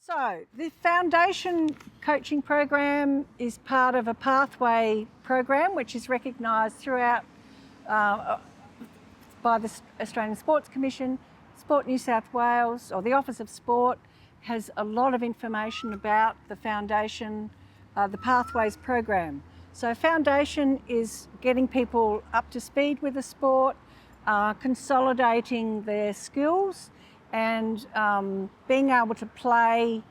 So the foundation coaching program is part of a pathway program which is recognised throughout by the Australian Sports Commission. Sport New South Wales, or the Office of Sport, has a lot of information about the foundation, the Pathways program. So foundation is getting people up to speed with the sport, consolidating their skills, and being able to play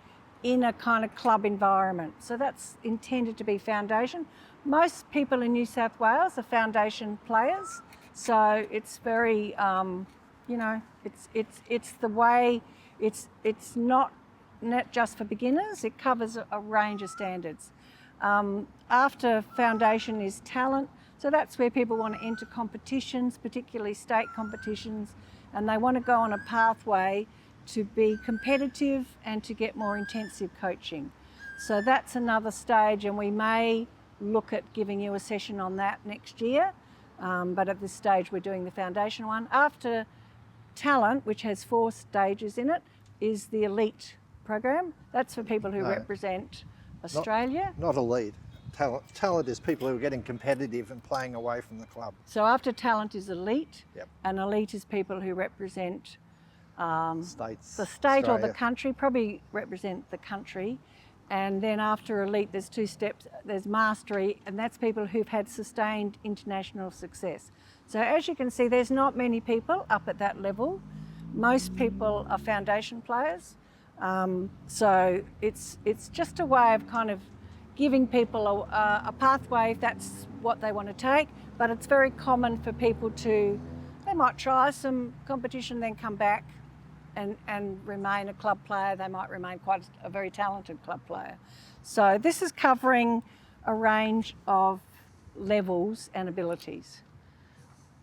in a kind of club environment. So that's intended to be foundation. Most people in New South Wales are foundation players, so it's very, you know, it's the way. It's not just for beginners. It covers a range of standards. After foundation is talent, so that's where people want to enter competitions, particularly state competitions, and they want to go on a pathway to be competitive and to get more intensive coaching. So that's another stage, and we may look at giving you a session on that next year, but at this stage we're doing the foundation one. After talent, which has 4 stages in it, is the elite program. That's for people who represent Australia. Not elite. Talent is people who are getting competitive and playing away from the club. So after talent is elite, Yep. and elite is people who represent States, the state or the Australia. country, probably represent the country. And then after elite, there's 2 steps. There's mastery, and that's people who've had sustained international success. So as you can see, there's not many people up at that level. Most people are foundation players. So it's just a way of kind of giving people a pathway if that's what they want to take. But it's very common for people to, they might try some competition, then come back and remain a club player. They might remain quite a very talented club player. So this is covering a range of levels and abilities.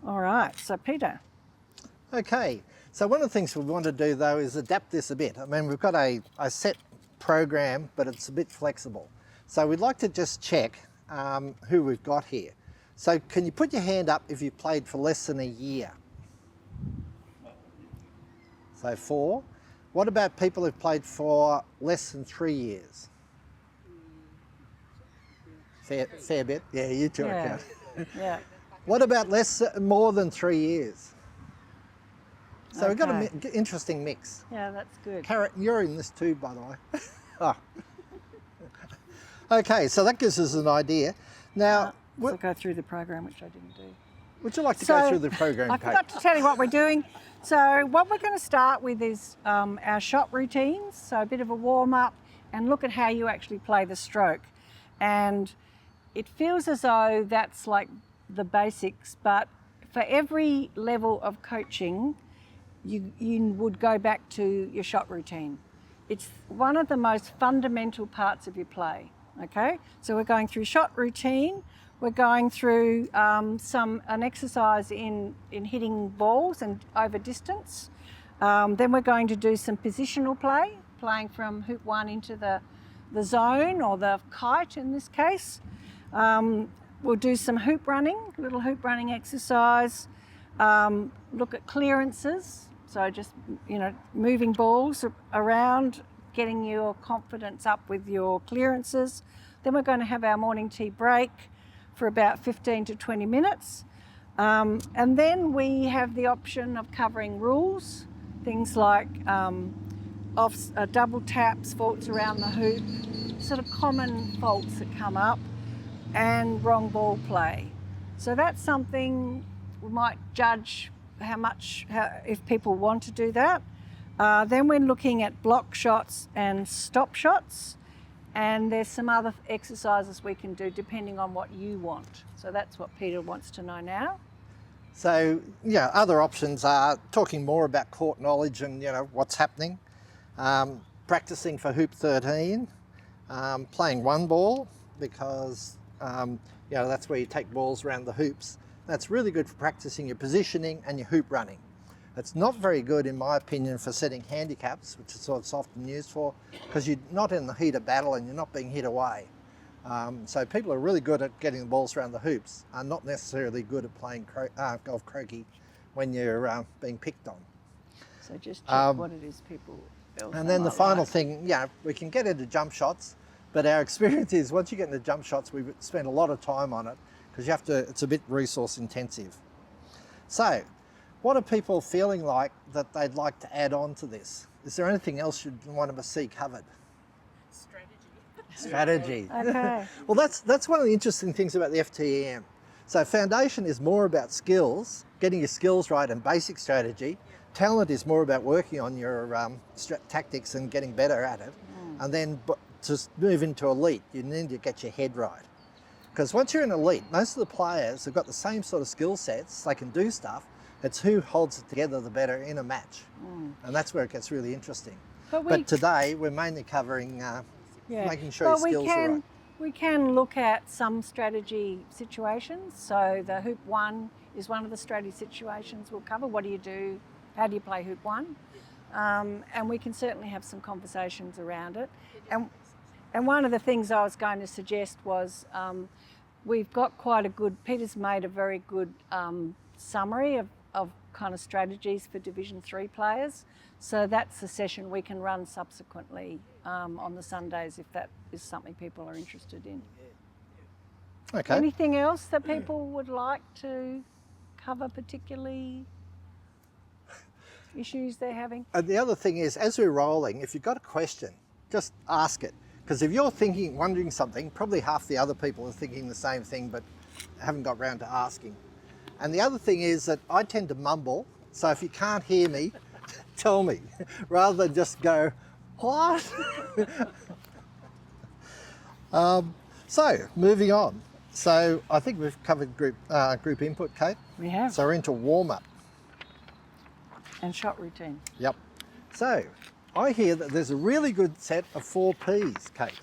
All right, so Peter. Okay, so one of the things we want to do though is adapt this a bit. I mean, we've got a set program, but it's a bit flexible. So we'd like to just check who we've got here. So can you put your hand up if you've played for less than a year? So 4. What about people who've played for less than 3 years? Fair bit. Yeah, you two Yeah. are Yeah. What about more than 3 years? So we've got Okay. an interesting mix. Yeah, that's good. Carrot, you're in this too, by the way. Oh. Okay, so that gives us an idea. Now, We'll go through the program, which I didn't do. would you like to go through the program, I Kate? forgot to tell you what we're doing. So what we're going to start with is our shot routines, so a bit of a warm-up, and look at how you actually play the stroke. And it feels as though that's like the basics, but for every level of coaching, you would go back to your shot routine. It's one of the most fundamental parts of your play, okay? So we're going through shot routine, we're going through an exercise in hitting balls and over distance. Then we're going to do some positional play, playing from hoop 1 into the zone, or the kite in this case. We'll do some hoop running, little hoop running exercise. Look at clearances, so just, you know, moving balls around, getting your confidence up with your clearances. Then we're going to have our morning tea break for about 15 to 20 minutes. And then we have the option of covering rules, things like double taps, faults around the hoop, sort of common faults that come up, and wrong ball play. So that's something we might judge if people want to do that. Then we're looking at block shots and stop shots, and there's some other exercises we can do depending on what you want. So that's what Peter wants to know now. So, yeah, other options are talking more about court knowledge and, you know, what's happening, practicing for hoop 13, playing one ball, because, you know, that's where you take balls around the hoops. That's really good for practicing your positioning and your hoop running. It's not very good, in my opinion, for setting handicaps, which is what it's often used for, because you're not in the heat of battle and you're not being hit away. So people are really good at getting the balls around the hoops, are not necessarily good at playing golf croquet when you're being picked on. So just check what it is people feels And then the somewhat final like. thing, we can get into jump shots, but our experience is once you get into jump shots, we spend a lot of time on it because you have to, it's a bit resource intensive. So, what are people feeling like that they'd like to add on to this? Is there anything else you'd want to see covered? Strategy. Okay. Well, that's one of the interesting things about the FTEM. So foundation is more about skills, getting your skills right and basic strategy. Talent is more about working on your tactics and getting better at it. And then to move into elite, you need to get your head right. Because once you're in elite, most of the players have got the same sort of skill sets, they can do stuff. It's who holds it together the better in a match. And that's where it gets really interesting. But today, we're mainly covering making sure your skills are right. We can look at some strategy situations. So the hoop one is one of the strategy situations we'll cover. What do you do? How do you play hoop one? And we can certainly have some conversations around it. And one of the things I was going to suggest was we've got quite a good, Peter's made a very good summary of kind of strategies for Division 3 players. So that's a session we can run subsequently on the Sundays if that is something people are interested in. Okay. Anything else that people would like to cover, particularly issues they're having? And the other thing is, as we're rolling, if you've got a question, just ask it. Because if you're wondering something, probably half the other people are thinking the same thing but haven't got round to asking. And the other thing is that I tend to mumble, so if you can't hear me, tell me, rather than just go, what? So, moving on. So, I think we've covered group input, Kate. We have. So, we're into warm-up. And shot routine. Yep. So, I hear that there's a really good set of 4 Ps, Kate.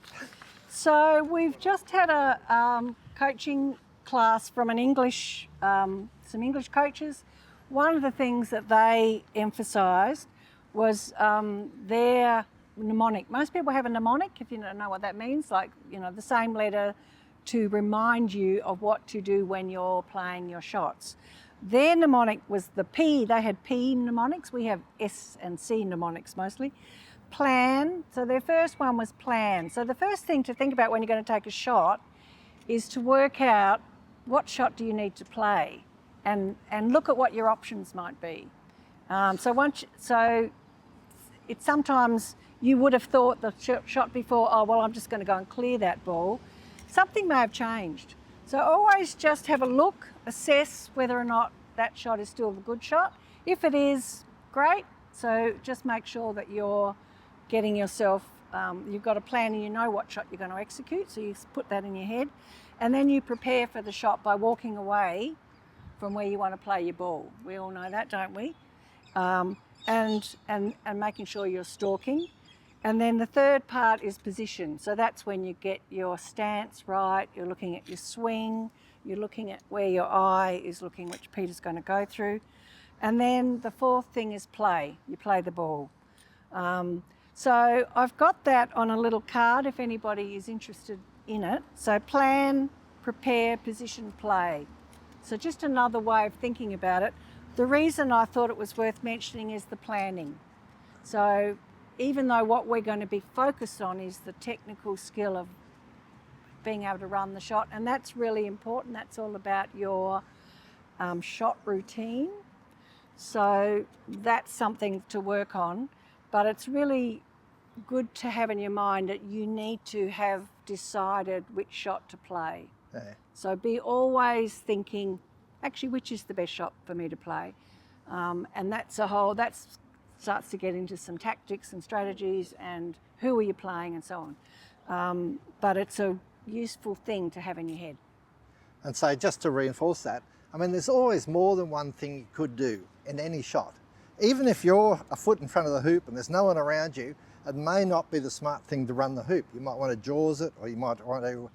So, we've just had a coaching class from some English coaches. One of the things that they emphasised was their mnemonic. Most people have a mnemonic, if you don't know what that means, like, the same letter to remind you of what to do when you're playing your shots. Their mnemonic was the P. They had P mnemonics. We have S and C mnemonics mostly. Plan. So their first one was plan. So the first thing to think about when you're going to take a shot is to work out what shot do you need to play and look at what your options might be. So it's sometimes you would have thought the shot before, oh, well, I'm just going to go and clear that ball. Something may have changed. So always just have a look, assess whether or not that shot is still a good shot. If it is, great. So just make sure that you're getting yourself, you've got a plan and you know what shot you're going to execute. So you put that in your head. And then you prepare for the shot by walking away from where you want to play your ball. We all know that, don't we? And making sure you're stalking. And then the third part is position. So that's when you get your stance right, you're looking at your swing, you're looking at where your eye is looking, which Peter's going to go through. And then the fourth thing is play. You play the ball. So I've got that on a little card if anybody is interested in it. So plan, prepare, position, play. So just another way of thinking about it. The reason I thought it was worth mentioning is the planning. So even though what we're going to be focused on is the technical skill of being able to run the shot, and that's really important. That's all about your shot routine. So that's something to work on, but it's really good to have in your mind that you need to have decided which shot to play. Yeah. So be always thinking, actually, which is the best shot for me to play? And that starts to get into some tactics and strategies and who are you playing and so on. But it's a useful thing to have in your head. And so just to reinforce that, I mean, there's always more than one thing you could do in any shot. Even if you're a foot in front of the hoop and there's no one around you, it may not be the smart thing to run the hoop. You might want to jaws it, or you might want to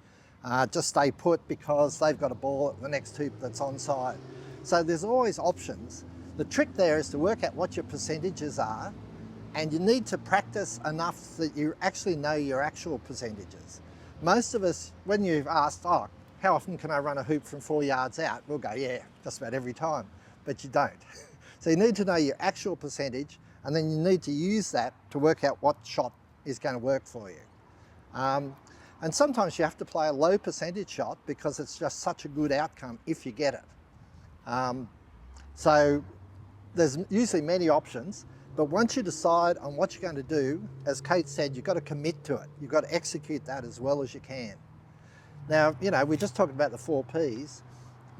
just stay put because they've got a ball at the next hoop that's onside. So there's always options. The trick there is to work out what your percentages are, and you need to practice enough that you actually know your actual percentages. Most of us, when you've asked, oh, how often can I run a hoop from 4 yards out? We'll go, yeah, just about every time, but you don't. So you need to know your actual percentage And then you need to use that to work out what shot is going to work for you. And sometimes you have to play a low percentage shot because it's just such a good outcome if you get it. So there's usually many options, but once you decide on what you're going to do, as Kate said, you've got to commit to it. You've got to execute that as well as you can. Now, you know, we just talked about the 4 Ps.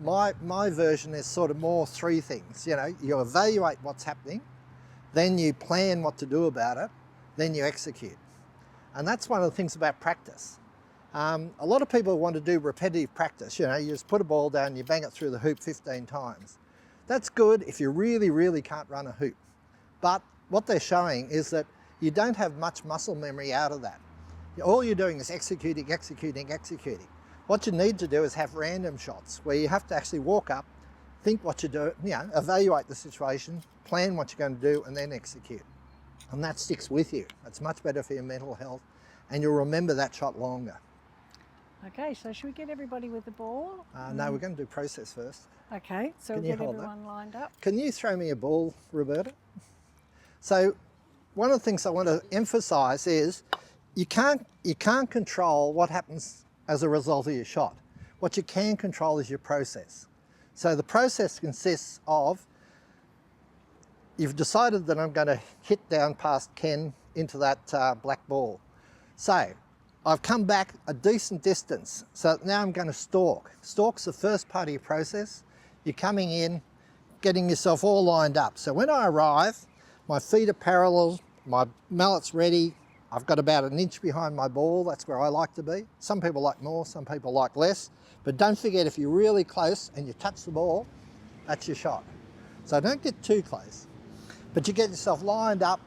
My version is sort of more 3 things. You know, you evaluate what's happening, then you plan what to do about it, then you execute. And that's one of the things about practice. A lot of people want to do repetitive practice. You know, you just put a ball down, you bang it through the hoop 15 times. That's good if you really, really can't run a hoop. But what they're showing is that you don't have much muscle memory out of that. All you're doing is executing, executing, executing. What you need to do is have random shots where you have to actually walk up, think what you do, you know, evaluate the situation, plan what you're going to do, and then execute. And that sticks with you. It's much better for your mental health, and you'll remember that shot longer. Okay, so should we get everybody with the ball? No, we're going to do process first. Okay, so we'll get everyone lined up. Can you throw me a ball, Roberta? So one of the things I want to emphasise is you can't control what happens as a result of your shot. What you can control is your process. So the process consists of, you've decided that I'm going to hit down past Ken into that black ball. So I've come back a decent distance, so now I'm going to stalk. Stalk's the first part of your process. You're coming in, getting yourself all lined up. So when I arrive, my feet are parallel, my mallet's ready, I've got about 1 inch behind my ball, that's where I like to be. Some people like more, some people like less. But don't forget, if you're really close and you touch the ball, that's your shot. So don't get too close. But you get yourself lined up.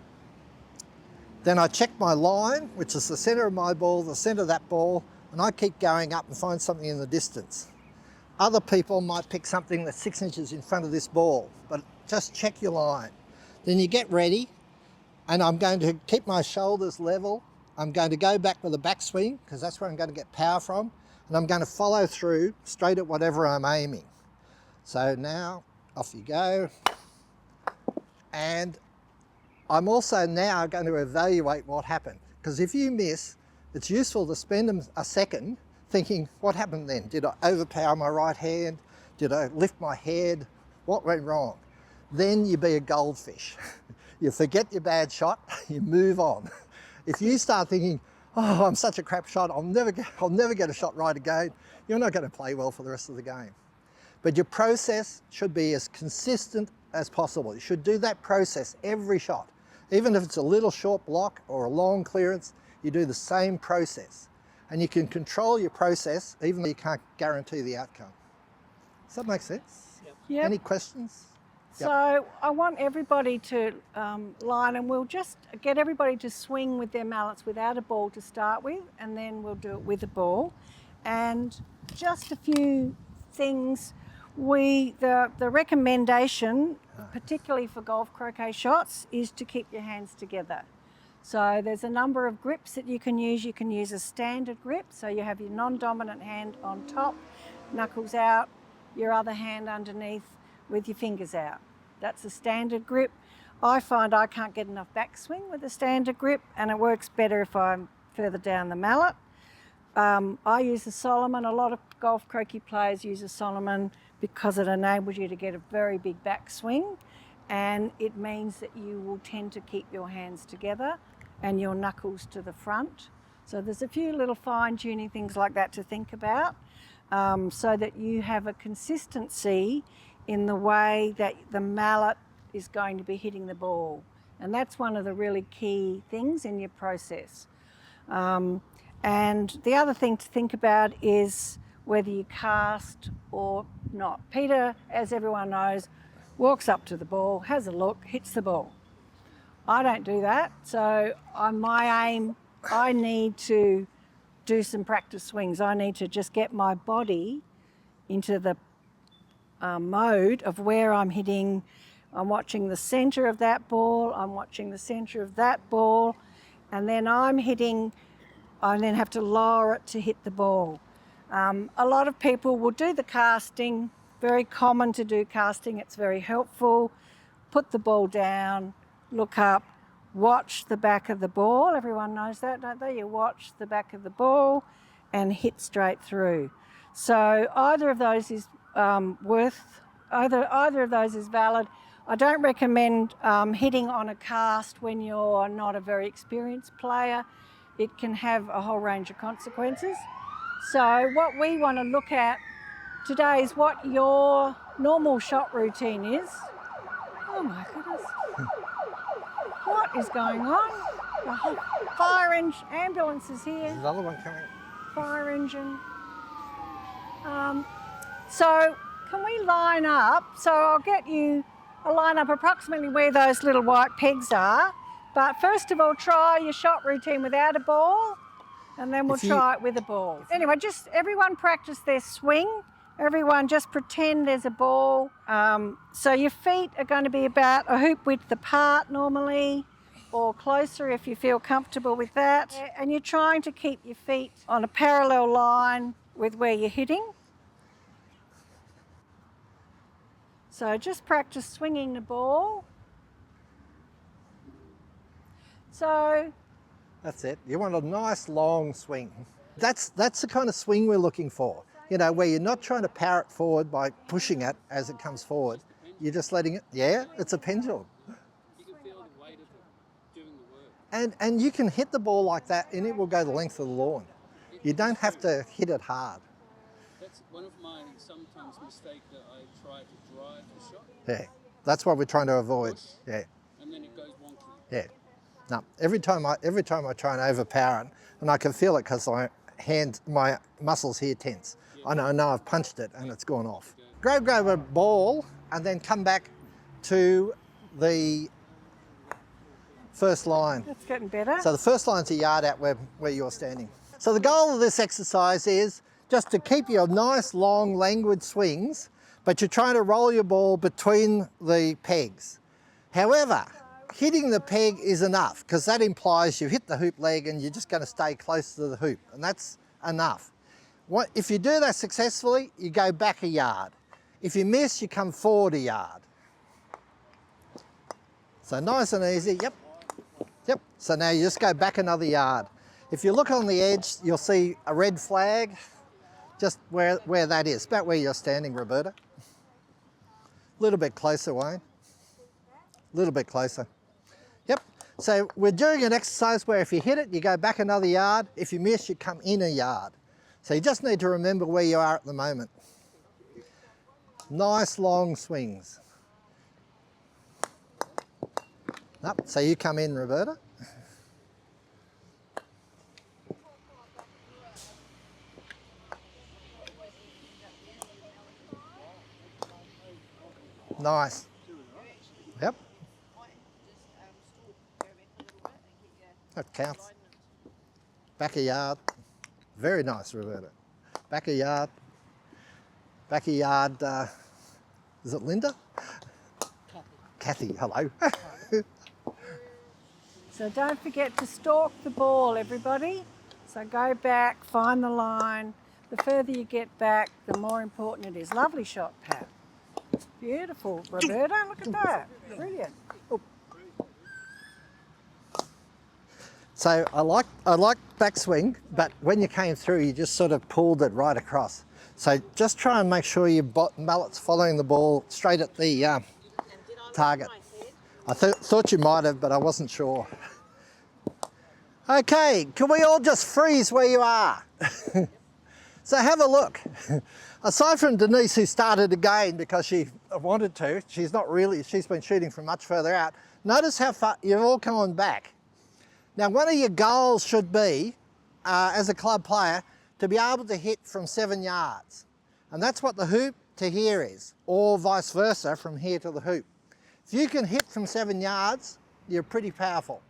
Then I check my line, which is the centre of my ball, the centre of that ball, and I keep going up and find something in the distance. Other people might pick something that's 6 inches in front of this ball, but just check your line. Then you get ready, and I'm going to keep my shoulders level. I'm going to go back with a backswing, because that's where I'm going to get power from, and I'm going to follow through straight at whatever I'm aiming. So now, off you go. And I'm also now going to evaluate what happened, because if you miss, it's useful to spend a second thinking, what happened then? Did I overpower my right hand? Did I lift my head? What went wrong? Then you be a goldfish. You forget your bad shot, you move on. If you start thinking, oh, I'm such a crap shot, I'll never get a shot right again, you're not going to play well for the rest of the game. But your process should be as consistent as possible. You should do that process every shot. Even if it's a little short block or a long clearance, you do the same process. And you can control your process even though you can't guarantee the outcome. Does that make sense? Yep. Any questions? So I want everybody to line, and we'll just get everybody to swing with their mallets without a ball to start with, and then we'll do it with a ball. And just a few things. The recommendation, particularly for golf croquet shots, is to keep your hands together. So there's a number of grips that you can use. You can use a standard grip, so you have your non-dominant hand on top, knuckles out, your other hand underneath with your fingers out. That's a standard grip. I find I can't get enough backswing with a standard grip, and it works better if I'm further down the mallet. I use a Solomon. A lot of golf croquet players use a Solomon because it enables you to get a very big backswing, and it means that you will tend to keep your hands together and your knuckles to the front. So there's a few little fine-tuning things like that to think about, so that you have a consistency in the way that the mallet is going to be hitting the ball. And that's one of the really key things in your process. And the other thing to think about is whether you cast or not. Peter, as everyone knows, walks up to the ball, has a look, hits the ball. I don't do that. So on my aim, I need to do some practice swings. I need to just get my body into the mode of where I'm hitting. I'm watching the centre of that ball, I'm watching the centre of that ball, and then I'm hitting, I then have to lower it to hit the ball. A lot of people will do the casting, very common to do casting, it's very helpful. Put the ball down, look up, watch the back of the ball. Everyone knows that, don't they? You watch the back of the ball and hit straight through. So either of those is either of those is valid. I don't recommend hitting on a cast when you're not a very experienced player. It can have a whole range of consequences. So what we want to look at today is what your normal shot routine is. Oh my goodness. What is going on? The whole fire engine, ambulance is here. There's another one coming. Fire engine. So can we line up? So I'll get you a line up approximately where those little white pegs are. But first of all, try your shot routine without a ball, and then we'll try it with a ball. Anyway, just everyone practice their swing. Everyone just pretend there's a ball. So your feet are going to be about a hoop width apart normally, or closer if you feel comfortable with that. And you're trying to keep your feet on a parallel line with where you're hitting. So just practice swinging the ball. So That's it. You want a nice long swing. That's the kind of swing we're looking for. You know, where you're not trying to power it forward by pushing it as it comes forward. You're just letting it, yeah, it's a pendulum. You can feel the weight of it doing the work. And you can hit the ball like that and it will go the length of the lawn. You don't have to hit it hard. That's one of my sometimes mistake that I try to drive the shot. Yeah, that's what we're trying to avoid. Yeah, And then it goes wonky. yeah. No, every time I try and overpower it, and I can feel it because my muscles here tense. I know I've punched it and it's gone off. Grab a ball and then come back to the first line. that's getting better. So the first line's a yard out where you're standing. So the goal of this exercise is just to keep your nice, long, languid swings, but you're trying to roll your ball between the pegs. However, hitting the peg is enough because that implies you hit the hoop leg and you're just going to stay close to the hoop, and that's enough. If you do that successfully, you go back a yard. If you miss, you come forward a yard. So nice and easy, yep. Yep, so now you just go back another yard. If you look on the edge, you'll see a red flag, just where that is, about where you're standing, Roberta. A little bit closer, Wayne. A little bit closer. Yep, so we're doing an exercise where if you hit it, you go back another yard. If you miss, you come in a yard. So you just need to remember where you are at the moment. Nice long swings. Up, so you come in, Roberta. Nice. Yep. That counts. Back a yard. Very nice, Roberta. Back a yard. Back a yard. Is it Linda? Kathy, hello. So don't forget to stalk the ball, everybody. So go back, find the line. The further you get back, the more important it is. Lovely shot, Pat. Beautiful, Roberta. Look at that. Brilliant. So I like backswing, but when you came through, you just sort of pulled it right across. So just try and make sure your mallet's following the ball straight at the target. I thought you might have, but I wasn't sure. Okay, can we all just freeze where you are? So have a look. Aside from Denise, who started again because she wanted to, she's been shooting from much further out. Notice how far you've all come on back. Now, one of your goals should be, as a club player, to be able to hit from 7 yards. And that's what the hoop to here is, or vice versa from here to the hoop. If you can hit from 7 yards, you're pretty powerful,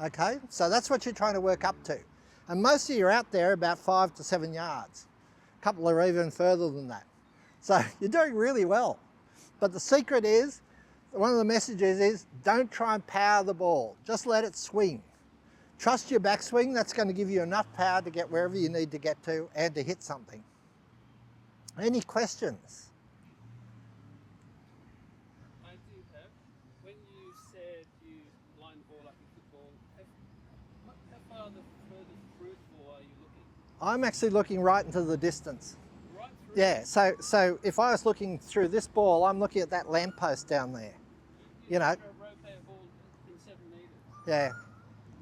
okay? So that's what you're trying to work up to. And most of you are out there about 5 to 7 yards. A couple are even further than that. So you're doing really well. But the secret is, one of the messages is, don't try and power the ball, just let it swing. Trust your backswing, that's going to give you enough power to get wherever you need to get to and to hit something. Any questions? I do have. When you said you I'm actually looking right into the distance. Right through. Yeah, so if I was looking through this ball, I'm looking at that lamppost down there. You know, Rotate a ball in 7 metres. yeah.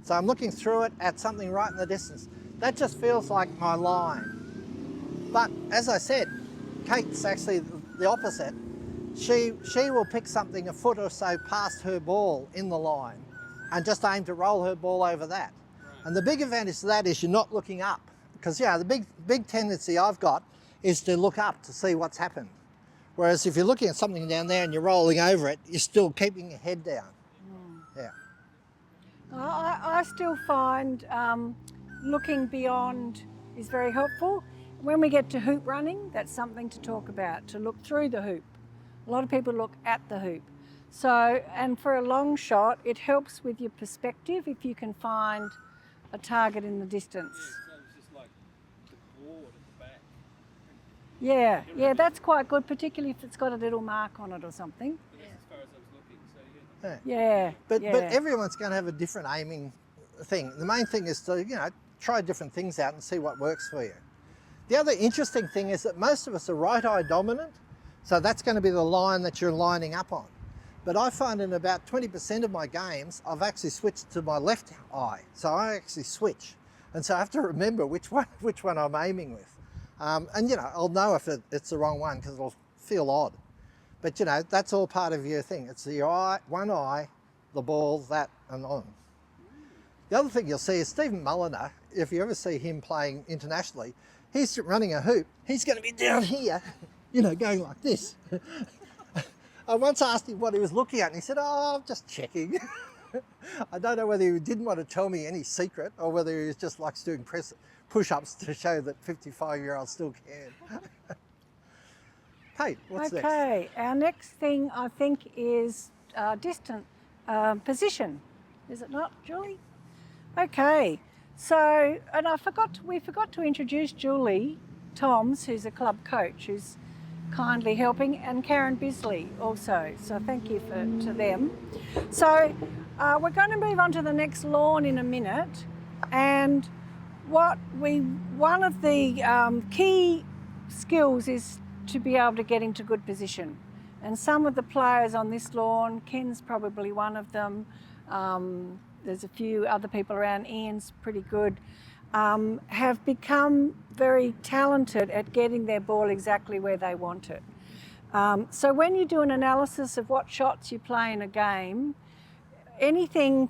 So I'm looking through it at something right in the distance. That just feels like my line. But as I said, Kate's actually the opposite. She will pick something a foot or so past her ball in the line and just aim to roll her ball over that. Right. And the big advantage to that is you're not looking up. Because yeah, the big tendency I've got is to look up to see what's happened. Whereas if you're looking at something down there and you're rolling over it, you're still keeping your head down. Yeah. I still find looking beyond is very helpful. When we get to hoop running, that's something to talk about, to look through the hoop. A lot of people look at the hoop. So, and for a long shot, it helps with your perspective if you can find a target in the distance. Yeah, so it's just like the board at the back. Yeah, that's quite good, particularly if it's got a little mark on it or something. But that's as far as I was looking. So yeah. Yeah. Yeah, But everyone's going to have a different aiming thing. The main thing is to, try different things out and see what works for you. The other interesting thing is that most of us are right eye dominant, so that's going to be the line that you're lining up on. But I find in about 20% of my games, I've actually switched to my left eye. So I actually switch. And so I have to remember which one I'm aiming with. And I'll know if it's the wrong one because it'll feel odd. But that's all part of your thing. It's the eye, one eye, the ball, that and on. The other thing you'll see is Stephen Mulliner, if you ever see him playing internationally, he's running a hoop. He's going to be down here, going like this. I once asked him what he was looking at and he said, "Oh, I'm just checking." I don't know whether he didn't want to tell me any secret or whether he just likes doing push-ups to show that 55-year-olds still can. Hey, what's next? Okay, our next thing I think is distant position. Is it not, Julie? Okay, so, and we forgot to introduce Julie Toms, who's a club coach, who's kindly helping, and Karen Bisley also. So thank you to them. So we're going to move on to the next lawn in a minute, and one of the key skills is to be able to get into good position. And some of the players on this lawn, Ken's probably one of them, there's a few other people around, Ian's pretty good, have become very talented at getting their ball exactly where they want it. So when you do an analysis of what shots you play in a game, anything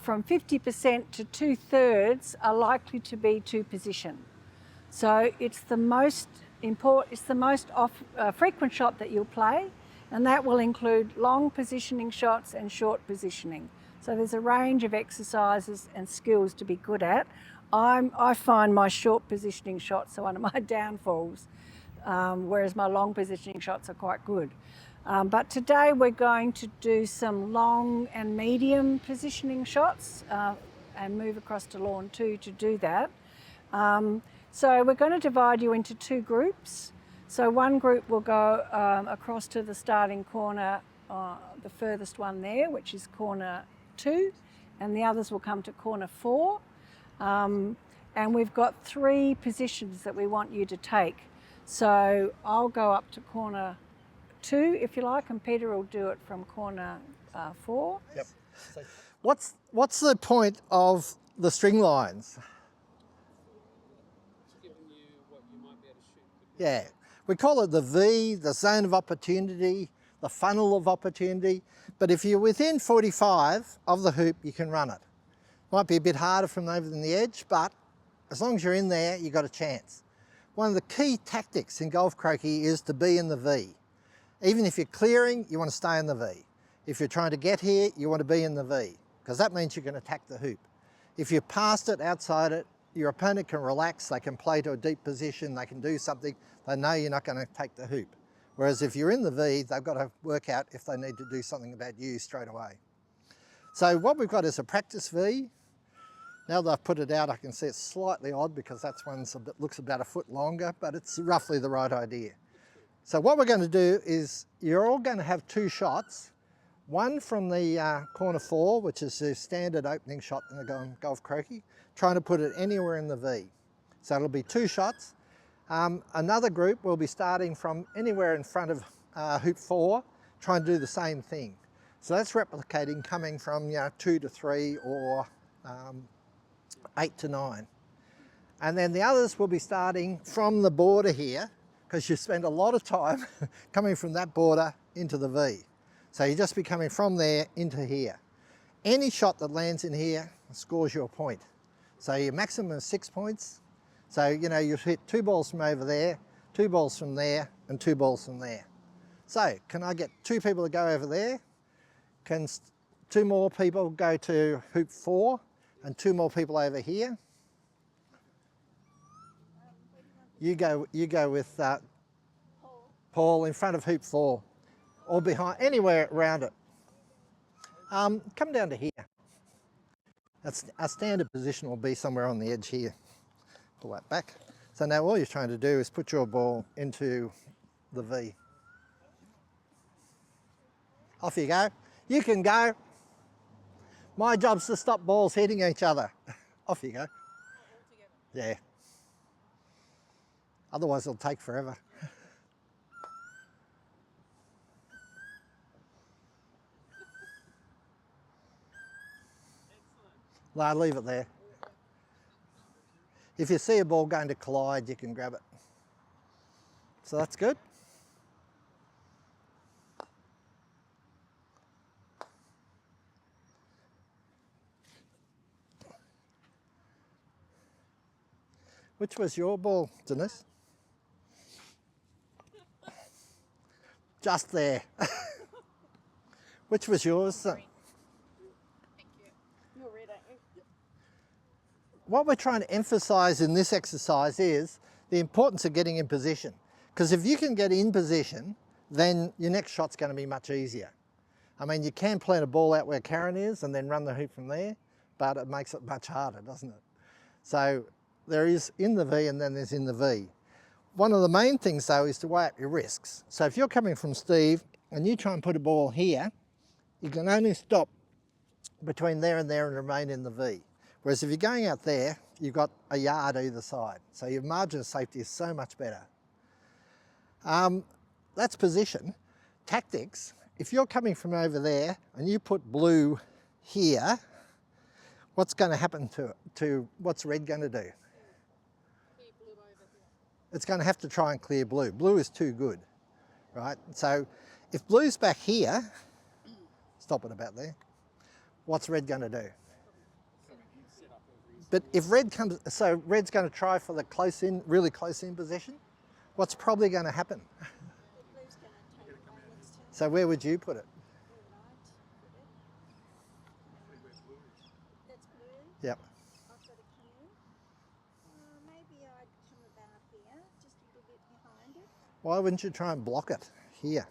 from 50% to 2/3 are likely to be to position. So it's the most frequent shot that you'll play, and that will include long positioning shots and short positioning. So there's a range of exercises and skills to be good at. I find my short positioning shots are one of my downfalls, whereas my long positioning shots are quite good. But today we're going to do some long and medium positioning shots and move across to lawn 2 to do that. So we're going to divide you into 2 groups. So one group will go across to the starting corner, the furthest one there, which is corner 2, and the others will come to corner 4. And we've got 3 positions that we want you to take. So I'll go up to corner 2, if you like, and Peter will do it from corner 4. Yep. So what's the point of the string lines? it's giving you what you might be able to shoot. Yeah, we call it the V, the zone of opportunity, the funnel of opportunity. But if you're within 45 of the hoop, you can run it. Might be a bit harder from over the edge, but as long as you're in there, you've got a chance. One of the key tactics in golf croquet is to be in the V. Even if you're clearing, you want to stay in the V. If you're trying to get here, you want to be in the V, because that means you can attack the hoop. If you're past it, outside it, your opponent can relax, they can play to a deep position, they can do something, they know you're not going to take the hoop. Whereas if you're in the V, they've got to work out if they need to do something about you straight away. So what we've got is a practice V. Now that I've put it out, I can see it's slightly odd because that's one that looks about a foot longer, but it's roughly the right idea. So what we're going to do is you're all going to have 2 shots, one from the corner 4, which is the standard opening shot in the golf croquet, trying to put it anywhere in the V. So it'll be 2 shots. Another group will be starting from anywhere in front of hoop 4, trying to do the same thing. So that's replicating coming from 2 to 3 or 8 to 9. And then the others will be starting from the border here, because you spend a lot of time coming from that border into the V. So you just be coming from there into here. Any shot that lands in here scores you a point. So your maximum is 6 points. So, you hit 2 balls from over there, 2 balls from there, and 2 balls from there. So, can I get 2 people to go over there? Can 2 more people go to hoop 4, and 2 more people over here? You go with Paul in front of hoop 4, or behind, anywhere around it. Come down to here. Our standard position will be somewhere on the edge here. Pull that back. So now all you're trying to do is put your ball into the V. Off you go. You can go. My job's to stop balls hitting each other. Off you go. Yeah. Otherwise it'll take forever. No, I'll leave it there. If you see a ball going to collide, you can grab it. So that's good. Which was your ball, Denise? Just there. Which was yours? Thank you. You're red, aren't you? What we're trying to emphasise in this exercise is the importance of getting in position. Because if you can get in position, then your next shot's going to be much easier. I mean, you can plant a ball out where Karen is and then run the hoop from there, but it makes it much harder, doesn't it? So there is in the V and then there's in the V. One of the main things though is to weigh up your risks. So if you're coming from Steve and you try and put a ball here, you can only stop between there and remain in the V. Whereas if you're going out there, you've got a yard either side. So your margin of safety is so much better. That's position. Tactics, if you're coming from over there and you put blue here, what's going to happen to what's red going to do? It's going to have to try and clear blue. Blue is too good, right? So if blue's back here, stop it about there, what's red going to do? But if red comes, so red's going to try for the close in, really close in position, what's probably going to happen? So where would you put it? That's blue. Yep. I've got a canoe. Maybe I'd come about here, just a little bit behind it. Why wouldn't you try and block it here?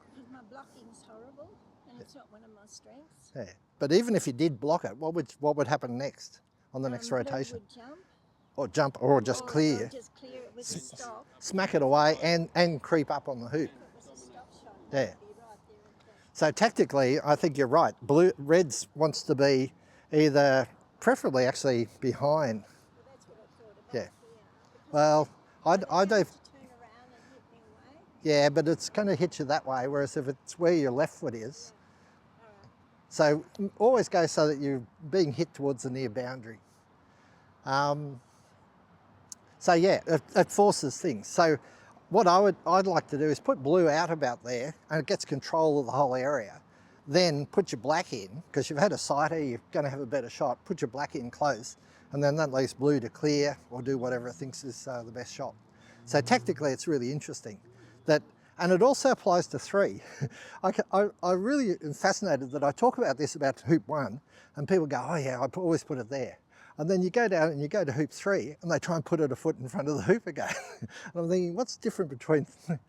Because my blocking's horrible, and it's not one of my strengths. Yeah. But even if you did block it, what would happen next on the next Blue rotation? would jump, Or jump, or just or clear. just clear it with a stop. Smack it away and creep up on the hoop. If it was a stop shot, Yeah. it'd be right there in front. So tactically, I think you're right. Reds wants to be either, preferably actually behind. Well, that's what I thought about Yeah. here. Because Well, I they do. have to turn around and hit me away. Yeah, but it's going to hit you that way. Whereas if it's where your left foot is, All right. so always go so that you're being hit towards the near boundary. So yeah, it forces things. So what I'd like to do is put blue out about there, and it gets control of the whole area. Then put your black in, because you've had a sighter, you're going to have a better shot. Put your black in close, and then that leaves blue to clear or do whatever it thinks is the best shot. So tactically, it's really interesting. And it also applies to 3. I really am fascinated that I talk about this about hoop 1, and people go, oh yeah, I always put it there. And then you go down and you go to hoop 3 and they try and put it a foot in front of the hoop again. And I'm thinking, what's different between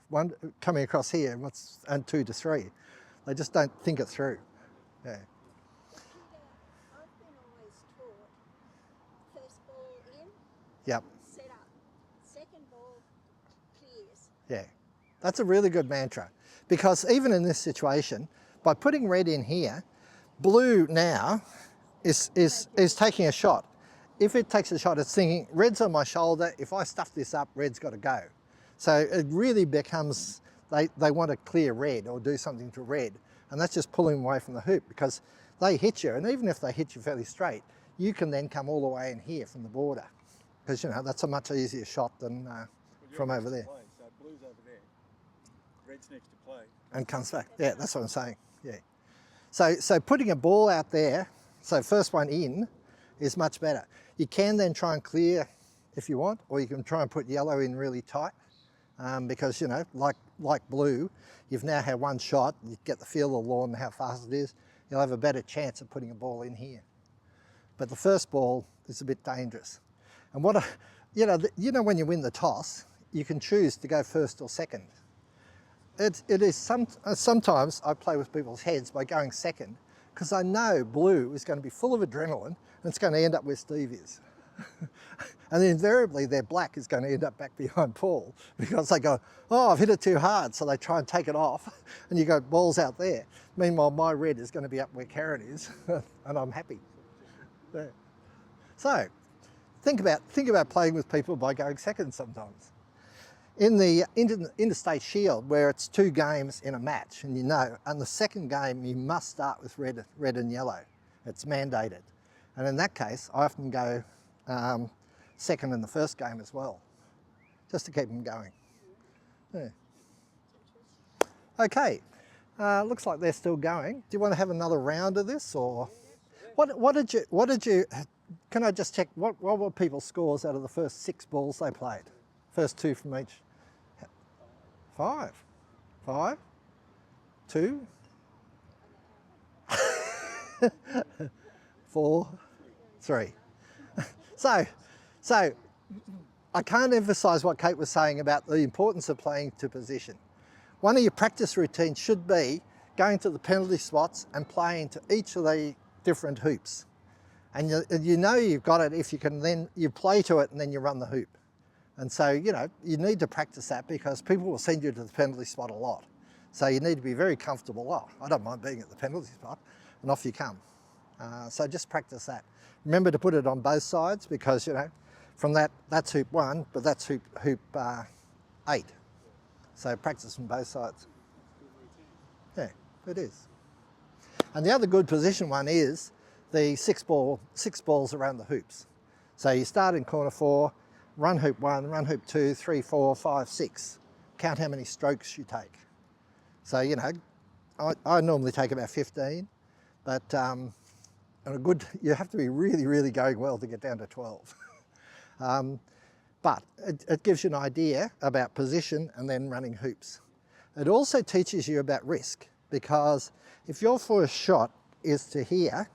one coming across here and 2 to 3? They just don't think it through. Yeah. I've been always taught first ball in, Yep. set up. Second ball clears. Yeah. That's a really good mantra, because even in this situation, by putting red in here, blue now is taking a shot. if it takes a shot, it's thinking, red's on my shoulder, if I stuff this up, red's got to go. So it really becomes, they want to clear red or do something to red, and that's just pulling them away from the hoop, because they hit you, and even if they hit you fairly straight, you can then come all the way in here from the border, because, you know, that's a much easier shot than from over there. Play, so blue's over there, red's next to play. And comes back. Yeah, that's what I'm saying. Yeah. So putting a ball out there, so first one in, is much better. You can then try and clear if you want, or you can try and put yellow in really tight, because, you know, like blue, you've now had one shot, you get the feel of the lawn and how fast it is, you'll have a better chance of putting a ball in here. But the first ball is a bit dangerous. And you know when you win the toss, you can choose to go first or second. It is sometimes I play with people's heads by going second, because I know blue is going to be full of adrenaline and it's going to end up where Steve is. And invariably their black is going to end up back behind Paul, because they go, oh, I've hit it too hard, so they try and take it off, and you go, ball's out there. Meanwhile, my red is going to be up where Karen is, and I'm happy. Yeah. So think about playing with people by going second sometimes. In the Interstate Shield, where it's 2 games in a match, and and the second game you must start with red and yellow. It's mandated. And in that case, I often go second in the first game as well, just to keep them going. Yeah. Okay, looks like they're still going. Do you want to have another round of this, or what did you? Can I just check what were people's scores out of the first 6 balls they played? First 2 from each. 5, 2, 4, 3. So I can't emphasise what Kate was saying about the importance of playing to position. One of your practice routines should be going to the penalty spots and playing to each of the different hoops. And you know you've got it if you can then, you play to it and then you run the hoop. And so, you know, you need to practice that, because people will send you to the penalty spot a lot. So you need to be very comfortable. Oh, I don't mind being at the penalty spot, and off you come. So just practice that. Remember to put it on both sides, because, you know, from that's hoop 1, but that's hoop 8. So practice from both sides. Yeah, it is. And the other good position one is the 6 balls around the hoops. So you start in corner 4, run hoop 1, run hoop 2, 3, 4, 5, 6. Count how many strokes you take. So, you know, I normally take about 15, but you have to be really, really going well to get down to 12. But it gives you an idea about position and then running hoops. It also teaches you about risk, because if your first shot is to here,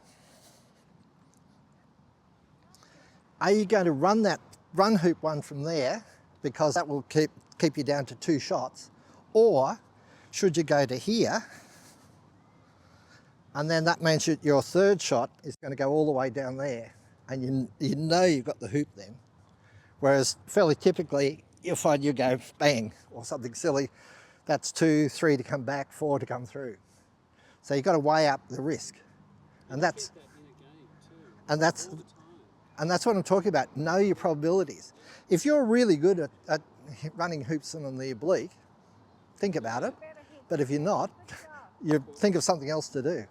are you going to run hoop 1 from there, because that will keep you down to 2 shots, or should you go to here, and then that means your third shot is going to go all the way down there, and you know you've got the hoop then. Whereas fairly typically you'll find you go bang or something silly, that's 2, 3 to come back, 4 to come through. So you've got to weigh up the risk, and that's what I'm talking about. Know your probabilities. If you're really good at running hoops on the oblique, think about it. But if you're not, you think of something else to do.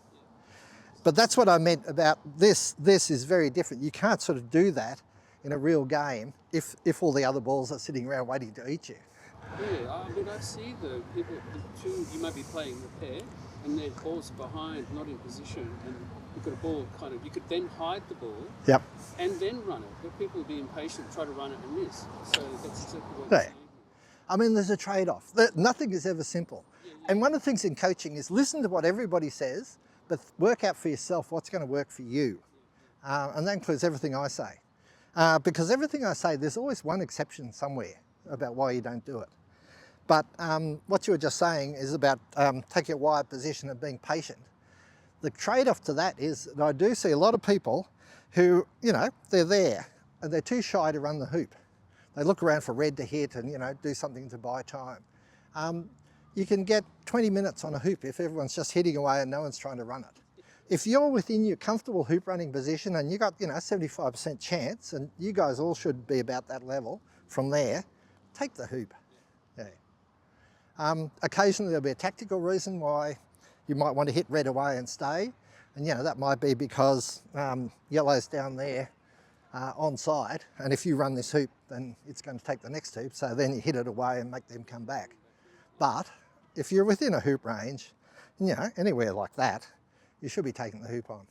But that's what I meant about this. This is very different. You can't sort of do that in a real game if all the other balls are sitting around waiting to eat you. Yeah, I mean, I see the people, the 2, you might be playing the pair, and their ball's behind, not in position, and you've got a ball kind of, you could then hide the ball. Yep. And then run it, but people will be impatient, try to run it and miss. So that's exactly what Yeah. you're saying. I mean, there's a trade-off. Nothing is ever simple. And one of the things in coaching is listen to what everybody says, but work out for yourself what's going to work for you. And that includes everything I say. Because everything I say, there's always one exception somewhere about why you don't do it. But what you were just saying is about taking a wide position and being patient. The trade-off to that is that I do see a lot of people who, you know, they're there and they're too shy to run the hoop. They look around for red to hit and, you know, do something to buy time. You can get 20 minutes on a hoop if everyone's just hitting away and no one's trying to run it. if you're within your comfortable hoop running position and you got, 75% chance, and you guys all should be about that level from there, take the hoop. Yeah. Occasionally there'll be a tactical reason why you might want to hit red away and stay. And that might be because yellow's down there on side, and if you run this hoop, then it's going to take the next hoop, so then you hit it away and make them come back. But if you're within a hoop range, anywhere like that, you should be taking the hoop on.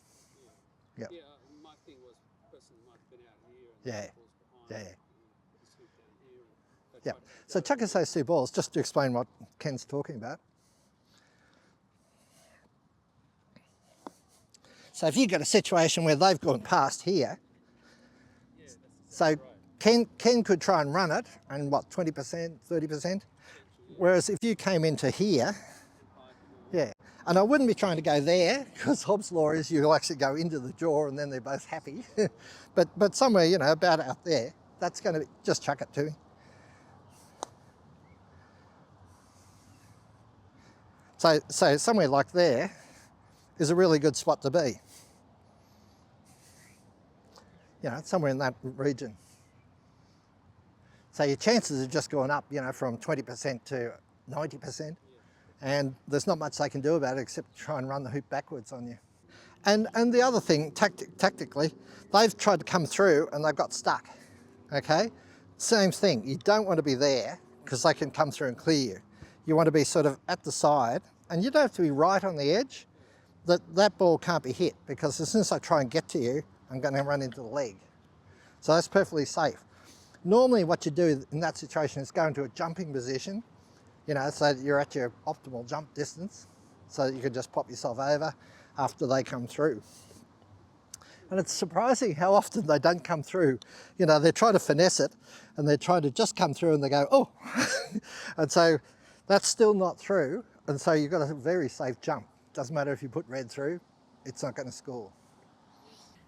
Yep. Yeah, my thing was, the person might have been out here and Yeah. the ball's behind. Yeah. And this hoop down here. And Yeah. So chuck us those two balls, just to explain what Ken's talking about. So if you've got a situation where they've gone past here, so Ken could try and run it, and what, 20%, 30%? Whereas if you came into here, yeah, and I wouldn't be trying to go there, because Hobbes' law is you'll actually go into the jaw and then they're both happy. but somewhere, about out there, that's going to be, just chuck it to him. So somewhere like there is a really good spot to be. Somewhere in that region. So your chances have just gone up, from 20% to 90%. And there's not much they can do about it except try and run the hoop backwards on you. And the other thing, tactically, they've tried to come through and they've got stuck, okay? Same thing, you don't want to be there because they can come through and clear you. You want to be sort of at the side, and you don't have to be right on the edge. That ball can't be hit, because as soon as I try and get to you, I'm going to run into the leg. So that's perfectly safe. Normally what you do in that situation is go into a jumping position, so that you're at your optimal jump distance, so that you can just pop yourself over after they come through. And it's surprising how often they don't come through. They're trying to finesse it, and they're trying to just come through, and they go, oh! And so that's still not through, and so you've got a very safe jump. Doesn't matter if you put red through, it's not going to score.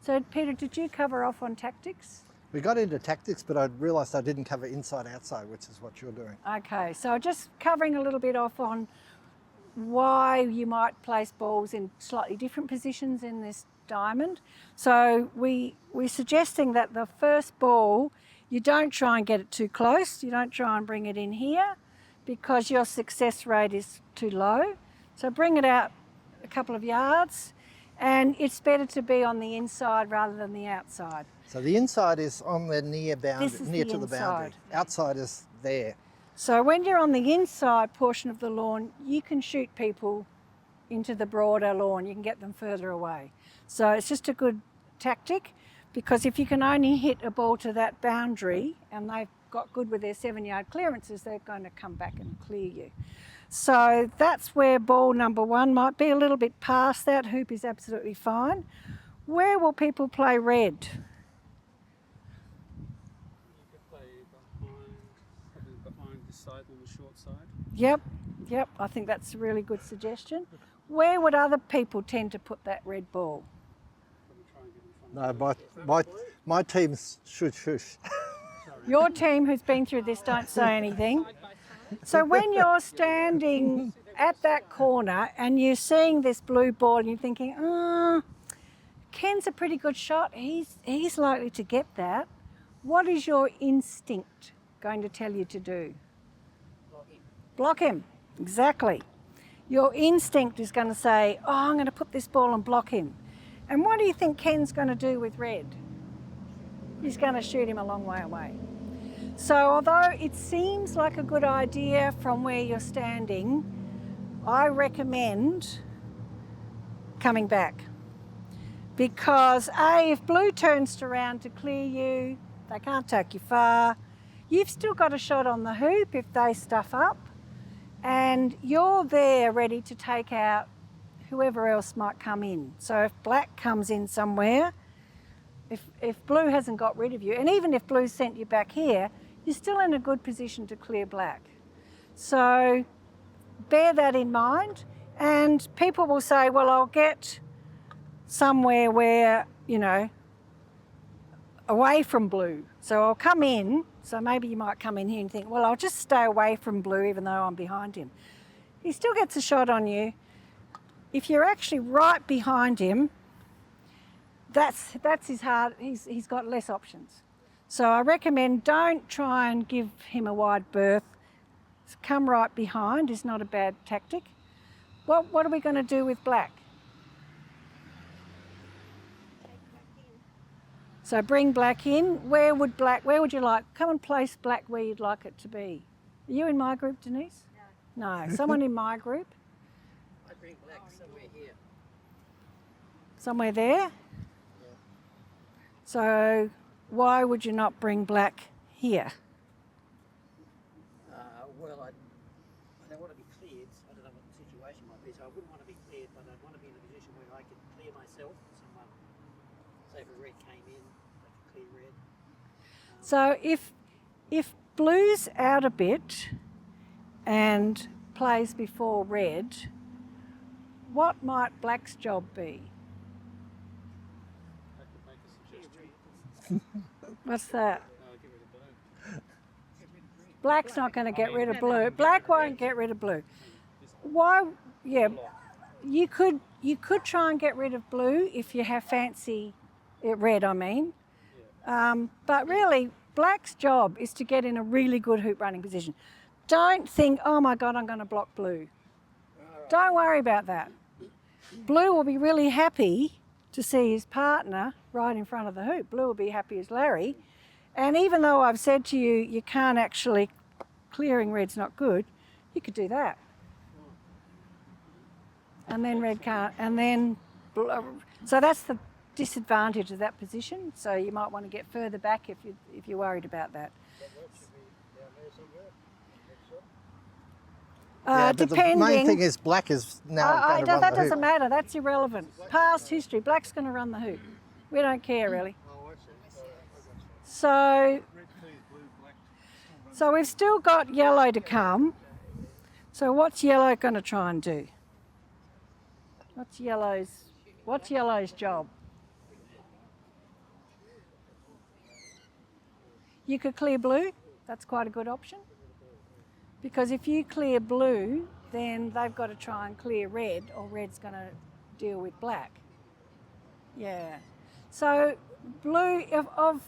So Peter, did you cover off on tactics? We got into tactics, but I realised I didn't cover inside-outside, which is what you're doing. Okay, so just covering a little bit off on why you might place balls in slightly different positions in this diamond. So we're suggesting that the first ball, you don't try and get it too close, you don't try and bring it in here, because your success rate is too low. So bring it out a couple of yards, and it's better to be on the inside rather than the outside. So the inside is on the near boundary, near to the boundary. Outside is there. So when you're on the inside portion of the lawn, you can shoot people into the broader lawn. You can get them further away. So it's just a good tactic, because if you can only hit a ball to that boundary and they've got good with their 7-yard clearances, they're going to come back and clear you. So that's where ball number one might be a little bit past that. Hoop is absolutely fine. Where will people play red? You could play behind this side on the short side. Yep, I think that's a really good suggestion. Where would other people tend to put that red ball? Probably try and get in front No, my team's shush. Your team who's been through this don't say anything. So when you're standing at that corner and you're seeing this blue ball and you're thinking, Ken's a pretty good shot, he's likely to get that, what is your instinct going to tell you to do? Block him, exactly. Your instinct is going to say, I'm going to put this ball and block him. And what do you think Ken's going to do with red? He's going to shoot him a long way away. So although it seems like a good idea from where you're standing, I recommend coming back. Because A, if blue turns around to clear you, they can't take you far. You've still got a shot on the hoop if they stuff up, and you're there ready to take out whoever else might come in. So if black comes in somewhere, if blue hasn't got rid of you, and even if blue sent you back here, you're still in a good position to clear black. So bear that in mind, and people will say, well, I'll get somewhere where, away from blue. So I'll come in, so maybe you might come in here and think, well, I'll just stay away from blue even though I'm behind him. He still gets a shot on you. if you're actually right behind him, that's his hard. He's got less options. So I recommend don't try and give him a wide berth. Come right behind is not a bad tactic. What are we going to do with black? So bring black in. Where would you like? Come and place black where you'd like it to be. Are you in my group, Denise? No. No. Someone in my group? I bring black somewhere here. Somewhere there? Yeah. So why would you not bring black here? Well, I don't want to be cleared. I don't know what the situation might be, so I wouldn't want to be cleared, but I'd want to be in a position where I could clear myself. Someone, say if a red came in, I could clear red. So if blue's out a bit and plays before red, what might black's job be? I could make a suggestion. What's that? Get rid of blue. Black's not going to get rid of blue. Black won't get rid of blue. Why? Yeah, you could try and get rid of blue if you have fancy red. I mean, but really, black's job is to get in a really good hoop running position. Don't think, oh my God, I'm going to block blue. Don't worry about that. Blue will be really happy to see his partner right in front of the hoop. Blue will be happy as Larry. And even though I've said to you, you can't actually, clearing red's not good, you could do that. And then red can't, and then, so that's the disadvantage of that position. So you might want to get further back if you're worried about that. Yeah, but depending. the main thing is black is now going to run that the hoop. doesn't matter, that's irrelevant. Past history, black's going to run the hoop. We don't care really. So we've still got yellow to come. So what's yellow going to try and do? What's yellow's job? You could clear blue. That's quite a good option. Because if you clear blue, then they've got to try and clear red, or red's going to deal with black. Yeah. So blue of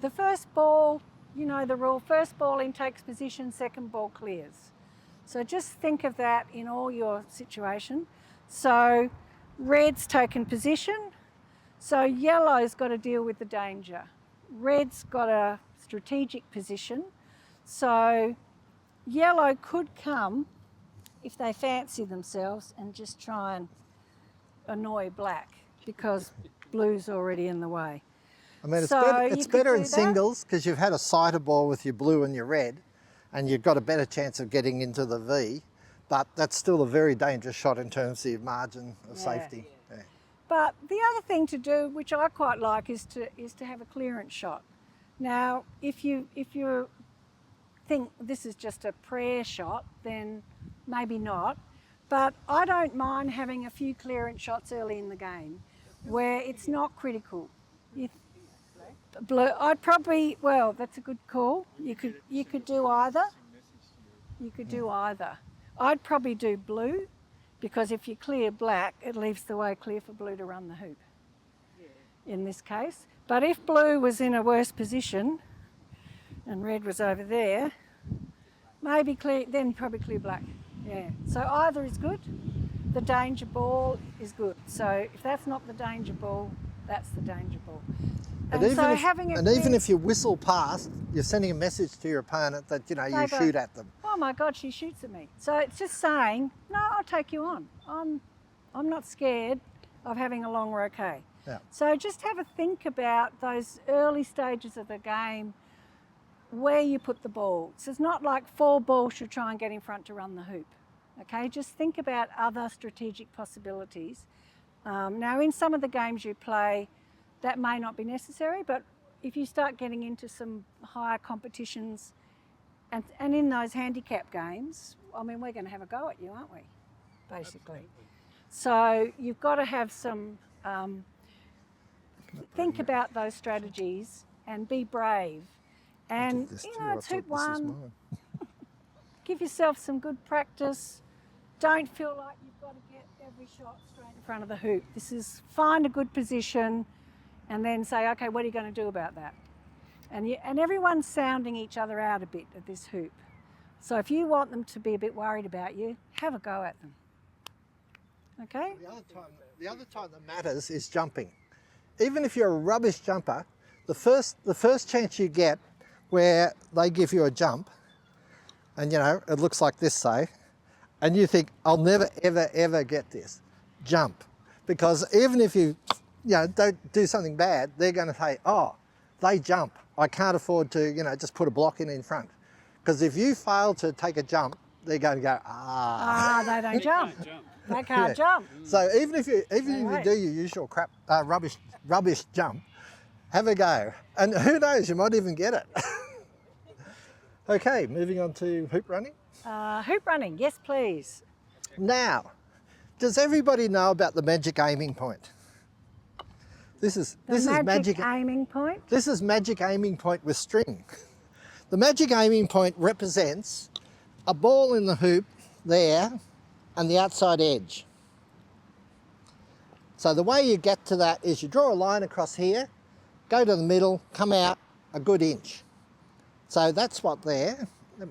the first ball, you know the rule, first ball in takes position, second ball clears. So just think of that in all your situation. So red's taken position, so yellow's got to deal with the danger. Red's got a strategic position, so yellow could come if they fancy themselves and just try and annoy black because blue's already in the way. I mean, So it's you better could in do that. singles because you've had a sighter ball with your blue and your red, and you've got a better chance of getting into the V. But that's still a very dangerous shot in terms of your margin of safety. Yeah. But the other thing to do, which I quite like, is to have a clearance shot. Now, if you think this is just a prayer shot, then maybe not. But I don't mind having a few clearance shots early in the game where it's not critical. Blue, I'd probably, well, that's a good call. You could do either. You could do either. I'd probably do blue because if you clear black, it leaves the way clear for blue to run the hoop in this case. But if blue was in a worse position and red was over there, maybe clear, then probably clear black. Yeah. So either is good. The danger ball is good. So if that's not the danger ball, that's the danger ball. And even if you whistle past, you're sending a message to your opponent that, you know, you shoot at them. Oh my God, she shoots at me. So it's just saying, no, I'll take you on. I'm not scared of having a long roquet. Yeah. So just have a think about those early stages of the game, where you put the ball. So it's not like 4 balls should try and get in front to run the hoop. Okay, just think about other strategic possibilities. Now in some of the games you play, that may not be necessary, but if you start getting into some higher competitions and in those handicap games, I mean, we're going to have a go at you, aren't we? Basically. Absolutely. So you've got to have some, think about those strategies and be brave. And, you know, it's hoop 1. Give yourself some good practice. Don't feel like you've got to get every shot straight in front of the hoop. This is find a good position and then say, okay, what are you going to do about that? And everyone's sounding each other out a bit at this hoop. So if you want them to be a bit worried about you, have a go at them. Okay? The other time that matters is jumping. Even if you're a rubbish jumper, the first chance you get where they give you a jump, and you know, it looks like this, say, and you think, I'll never, ever, ever get this, jump. Because even if you don't do something bad, they're going to say, oh, they jump. I can't afford to, just put a block in front. Because if you fail to take a jump, they're going to go, they don't jump. They can't jump. So even if you do your usual rubbish jump, have a go. And who knows, you might even get it. Okay, moving on to hoop running. Hoop running, yes please. Now, does everybody know about the magic aiming point? This is magic aiming point? This is magic aiming point with string. The magic aiming point represents a ball in the hoop there and the outside edge. So the way you get to that is you draw a line across here, go to the middle, come out a good inch. So that's what there. Let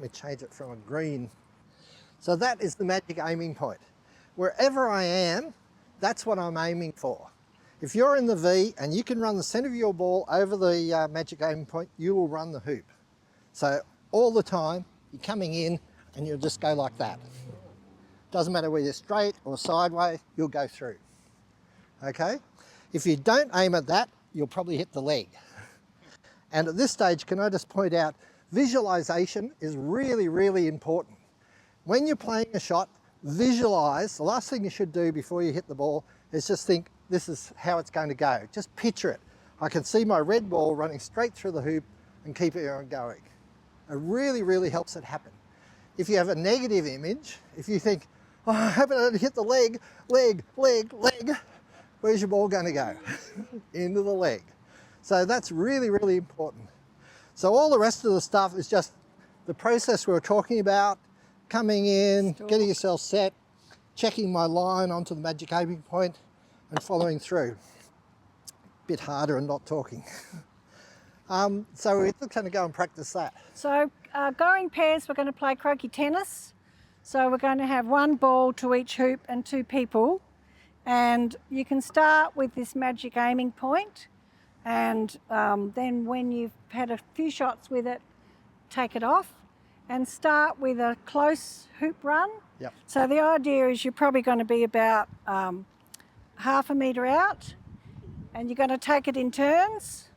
me change it from a green. So that is the magic aiming point. Wherever I am, that's what I'm aiming for. If you're in the V and you can run the centre of your ball over the magic aiming point, you will run the hoop. So all the time, you're coming in and you'll just go like that. Doesn't matter whether you're straight or sideways, you'll go through. Okay? If you don't aim at that, you'll probably hit the leg. And at this stage, can I just point out, visualization is really, really important. When you're playing a shot, visualize. The last thing you should do before you hit the ball is just think, this is how it's going to go. Just picture it. I can see my red ball running straight through the hoop and keep it on going. It really, really helps it happen. If you have a negative image, if you think, oh, I haven't hit the leg, where's your ball going to go? Into the leg. So that's really, really important. So all the rest of the stuff is just the process we were talking about, coming in, getting yourself set, checking my line onto the magic aiming point, and following through. Bit harder and not talking. So we're just going to go and practice that. So going pairs, we're going to play croquet tennis. So we're going to have one ball to each hoop and two people. And you can start with this magic aiming point, and then when you've had a few shots with it, take it off and start with a close hoop run. Yep. So the idea is you're probably going to be about half a metre out, and you're going to take it in turns.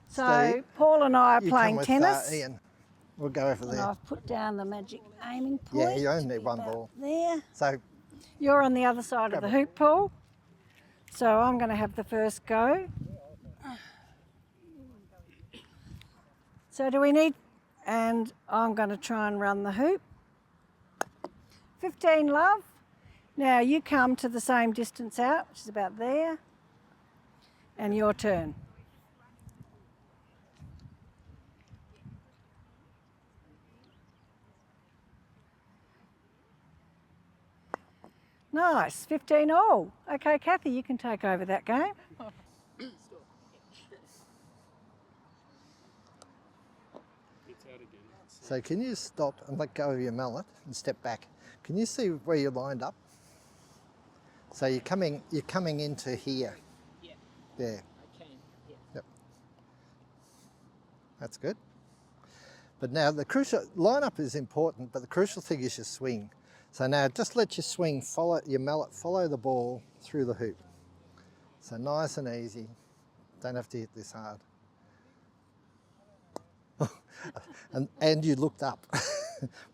So Steve, Paul and I are you playing come with, tennis. Ian. We'll go over And there. I've put down the magic aiming Yeah, point. you only need one ball. There. So You're on the other side of the hoop, Paul. So I'm going to have the first go. So do we need, and I'm going to try and run the hoop. 15, love. Now you come to the same distance out, which is about there, and your turn. Nice, 15 all. Okay, Kathy, you can take over that game. It's out again. So can you stop and let go of your mallet and step back? Can you see where you're lined up? So you're coming into here. Yeah, There. I can. Yeah. Yep. That's good. But now the crucial lineup is important, but the crucial thing is your swing. So now just let your swing follow your mallet, follow the ball through the hoop. So nice and easy. Don't have to hit this hard. and you looked up.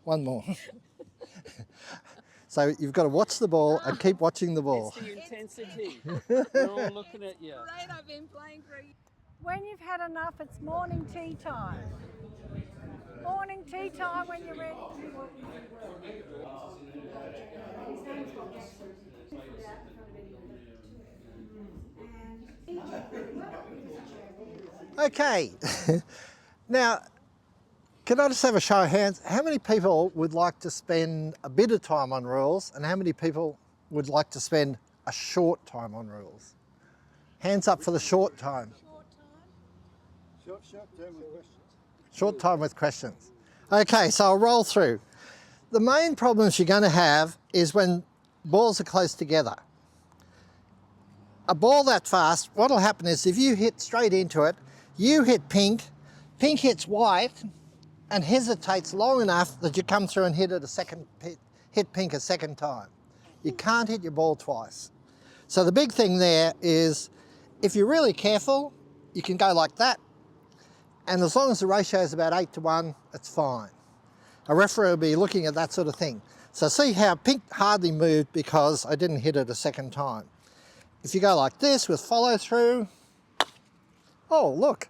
One more. So you've got to watch the ball and keep watching the ball. It's the intensity. We're all looking at you. Great, I've been playing for When you've had enough, it's morning tea time. Morning tea time when you're ready. Okay. Now, can I just have a show of hands? How many people would like to spend a bit of time on rules, and how many people would like to spend a short time on rules? Hands up for the short time. Short term with questions. Short time with questions. Okay, so I'll roll through. The main problems you're going to have is when balls are close together. A ball that fast, what will happen is if you hit straight into it, you hit pink, pink hits white and hesitates long enough that you come through and hit pink a second time. You can't hit your ball twice. So the big thing there is if you're really careful, you can go like that, and as long as the ratio is about 8-to-1, it's fine. A referee will be looking at that sort of thing. So see how pink hardly moved because I didn't hit it a second time. If you go like this with follow through, oh look,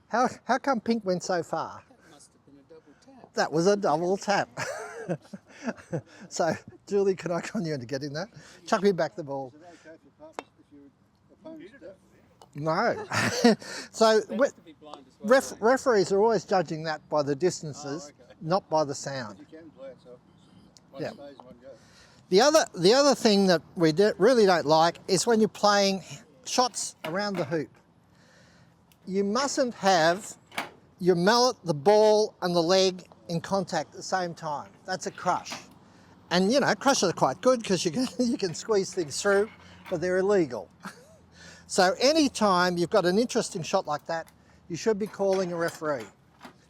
how come pink went so far? That must have been a double tap. That was a double tap. So Julie, can I con you into getting that? Chuck me back the ball. Is it okay if your opponent's deaf? No. So Better to be blind as well. referees are always judging that by the distances, Oh, okay. not by the sound. You can play it so one Yeah. stays, one goes. The other thing that we really don't like is when you're playing shots around the hoop. You mustn't have your mallet, the ball and the leg in contact at the same time. That's a crush. And you know, crushes are quite good because you can squeeze things through, but they're illegal. So any time you've got an interesting shot like that, you should be calling a referee.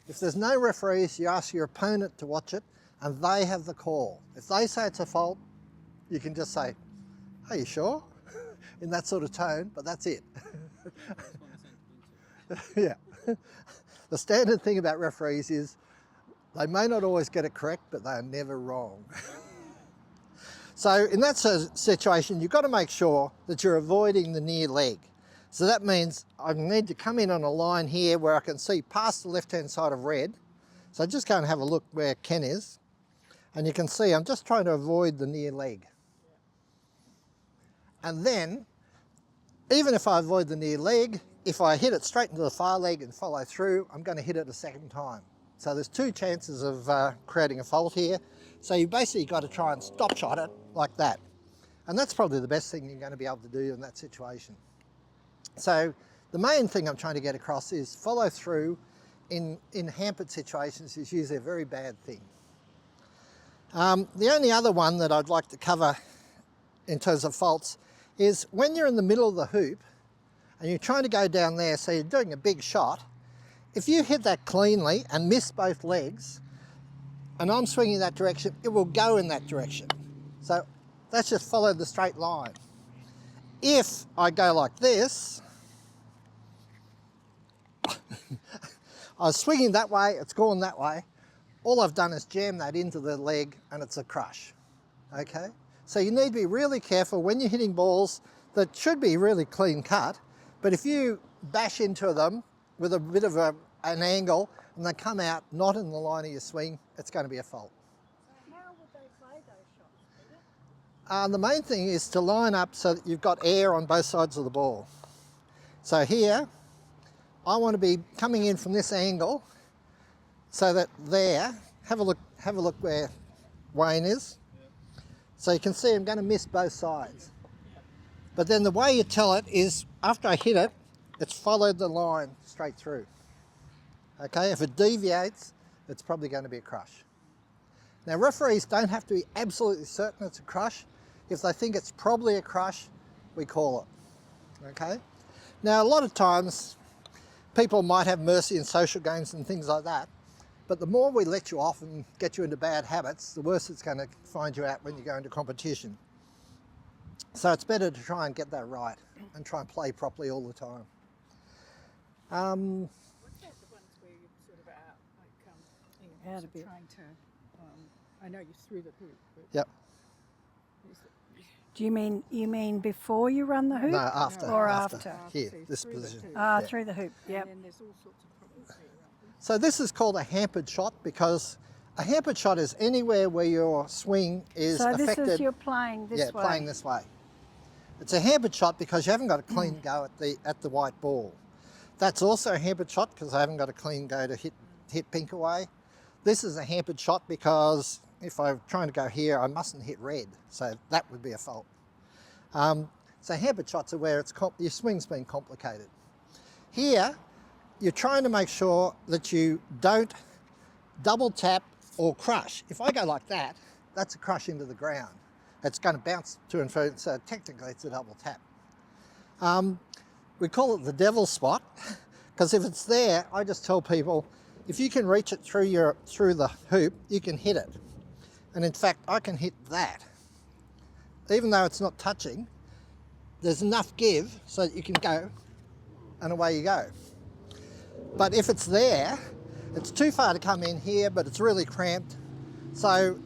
If there's no referees, you ask your opponent to watch it and they have the call. If they say it's a fault, you can just say, "Are you sure?" in that sort of tone, but that's it. Yeah. The standard thing about referees is they may not always get it correct, but they are never wrong. So in that situation, you've got to make sure that you're avoiding the near leg. So that means I need to come in on a line here where I can see past the left-hand side of red. So just go and have a look where Ken is. And you can see I'm just trying to avoid the near leg. And then, even if I avoid the near leg, if I hit it straight into the far leg and follow through, I'm going to hit it a second time. So there's two chances of creating a fault here. So you basically got to try and stop shot it like that. And that's probably the best thing you're going to be able to do in that situation. So the main thing I'm trying to get across is follow through in hampered situations is usually a very bad thing. The only other one that I'd like to cover in terms of faults is when you're in the middle of the hoop and you're trying to go down there, so you're doing a big shot, if you hit that cleanly and miss both legs, and I'm swinging that direction, it will go in that direction. So let's just follow the straight line. If I go like this, I was swinging that way, it's gone that way, all I've done is jam that into the leg and it's a crush, okay? So you need to be really careful when you're hitting balls that should be really clean cut, but if you bash into them with a bit of an angle and they come out not in the line of your swing, it's going to be a fault. So how would they play those shots, Peter? The main thing is to line up so that you've got air on both sides of the ball. So here, I want to be coming in from this angle so that there, have a look where Wayne is. So you can see I'm going to miss both sides. But then the way you tell it is after I hit it, it's followed the line straight through. Okay, if it deviates, it's probably going to be a crush. Now referees don't have to be absolutely certain it's a crush. If they think it's probably a crush, we call it. Okay? Now a lot of times people might have mercy in social games and things like that, but the more we let you off and get you into bad habits, the worse it's going to find you out when you go into competition. So it's better to try and get that right and try and play properly all the time. What about the ones where you sort of out, like, Out a bit. trying to, I know you threw the hoop, but Yep. is it, Do you mean before you run the hoop? No, after. Or after? Here, so this through the position. hoop. Ah, Yeah. through the hoop, yep. And then there's all sorts of problems there, right? So this is called a hampered shot because a hampered shot is anywhere where your swing is So affected. this is you're playing this way. playing this way. It's a hampered shot because you haven't got a clean go at the white ball. That's also a hampered shot because I haven't got a clean go to hit pink away. This is a hampered shot because if I'm trying to go here, I mustn't hit red, so that would be a fault. So hampered shots are where your swing's been complicated. Here, you're trying to make sure that you don't double tap or crush. If I go like that, that's a crush into the ground. It's going to bounce to and fro, so technically it's a double tap. We call it the devil's spot, because if it's there, I just tell people, if you can reach it through the hoop, you can hit it. And in fact, I can hit that. Even though it's not touching, there's enough give so that you can go, and away you go. But if it's there, it's too far to come in here, but it's really cramped. So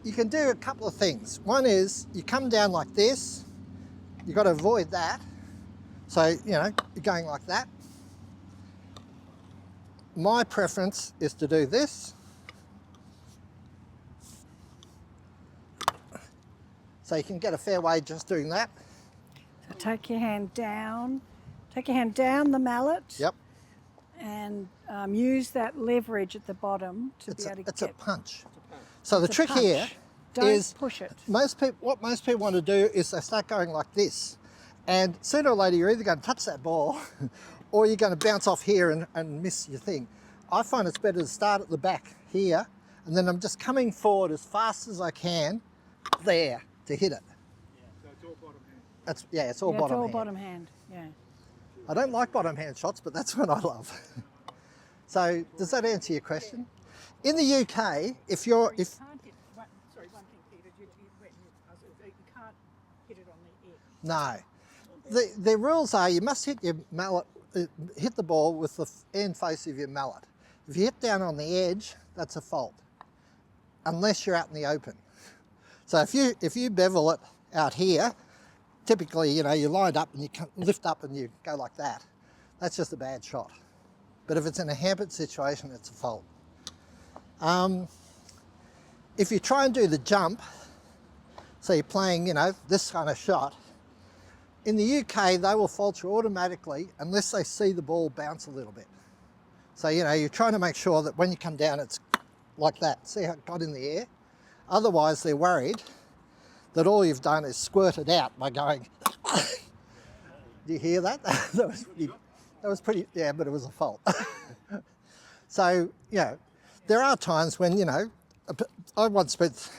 you can do a couple of things. One is you come down like this, you've got to avoid that. So, you know, you're going like that. My preference is to do this. So you can get a fair way just doing that. So take your hand down the mallet. Yep. And use that leverage at the bottom to be able to It's a punch. punch. So the It's a trick here punch. Don't is push it. what most people want to do is they start going like this, and sooner or later you're either going to touch that ball or you're going to bounce off here and miss your thing. I find it's better to start at the back here, and then I'm just coming forward as fast as I can there to hit it. So it's all bottom hand. It's all Yeah, bottom it's all hand. bottom hand. Yeah. I don't like bottom hand shots, but that's what I love. So does that answer your question? In the UK, if You can't hit one thing, Peter. You can't hit it on the edge. no, the rules are you must hit your mallet, hit the ball with the end face of your mallet. If you hit down on the edge, that's a fault, unless you're out in the open. So if you bevel it out here, typically, you know, you line up and you lift up and you go like that. That's just a bad shot. But if it's in a hampered situation, it's a fault. If you try and do the jump, so you're playing, you know, this kind of shot, in the UK, they will fault you automatically unless they see the ball bounce a little bit. So, you know, you're trying to make sure that when you come down, it's like that. See how it got in the air? Otherwise, they're worried that all you've done is squirt it out by going, do you hear that? That was pretty, yeah, but it was a fault. So, you know, there are times when, you know, I once spent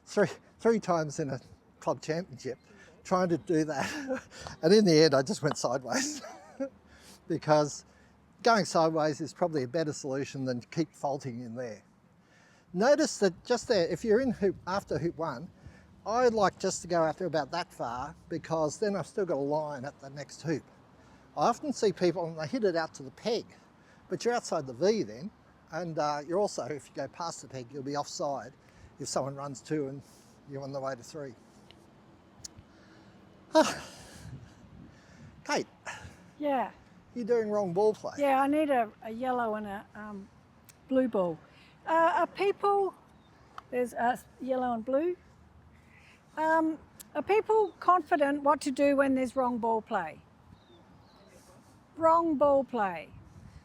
three times in a club championship trying to do that. And in the end, I just went sideways because going sideways is probably a better solution than keep faulting in there. Notice that just there, if you're in hoop after hoop one, I like just to go out there about that far because then I've still got a line at the next hoop. I often see people and they hit it out to the peg, but you're outside the V then, and you're also, if you go past the peg, you'll be offside if someone runs two and you're on the way to three. Kate, Yeah. you're doing wrong ball play. Yeah, I need a yellow and a blue ball. Are people, there's yellow and blue. Are people confident what to do when there's wrong ball play? Wrong ball play.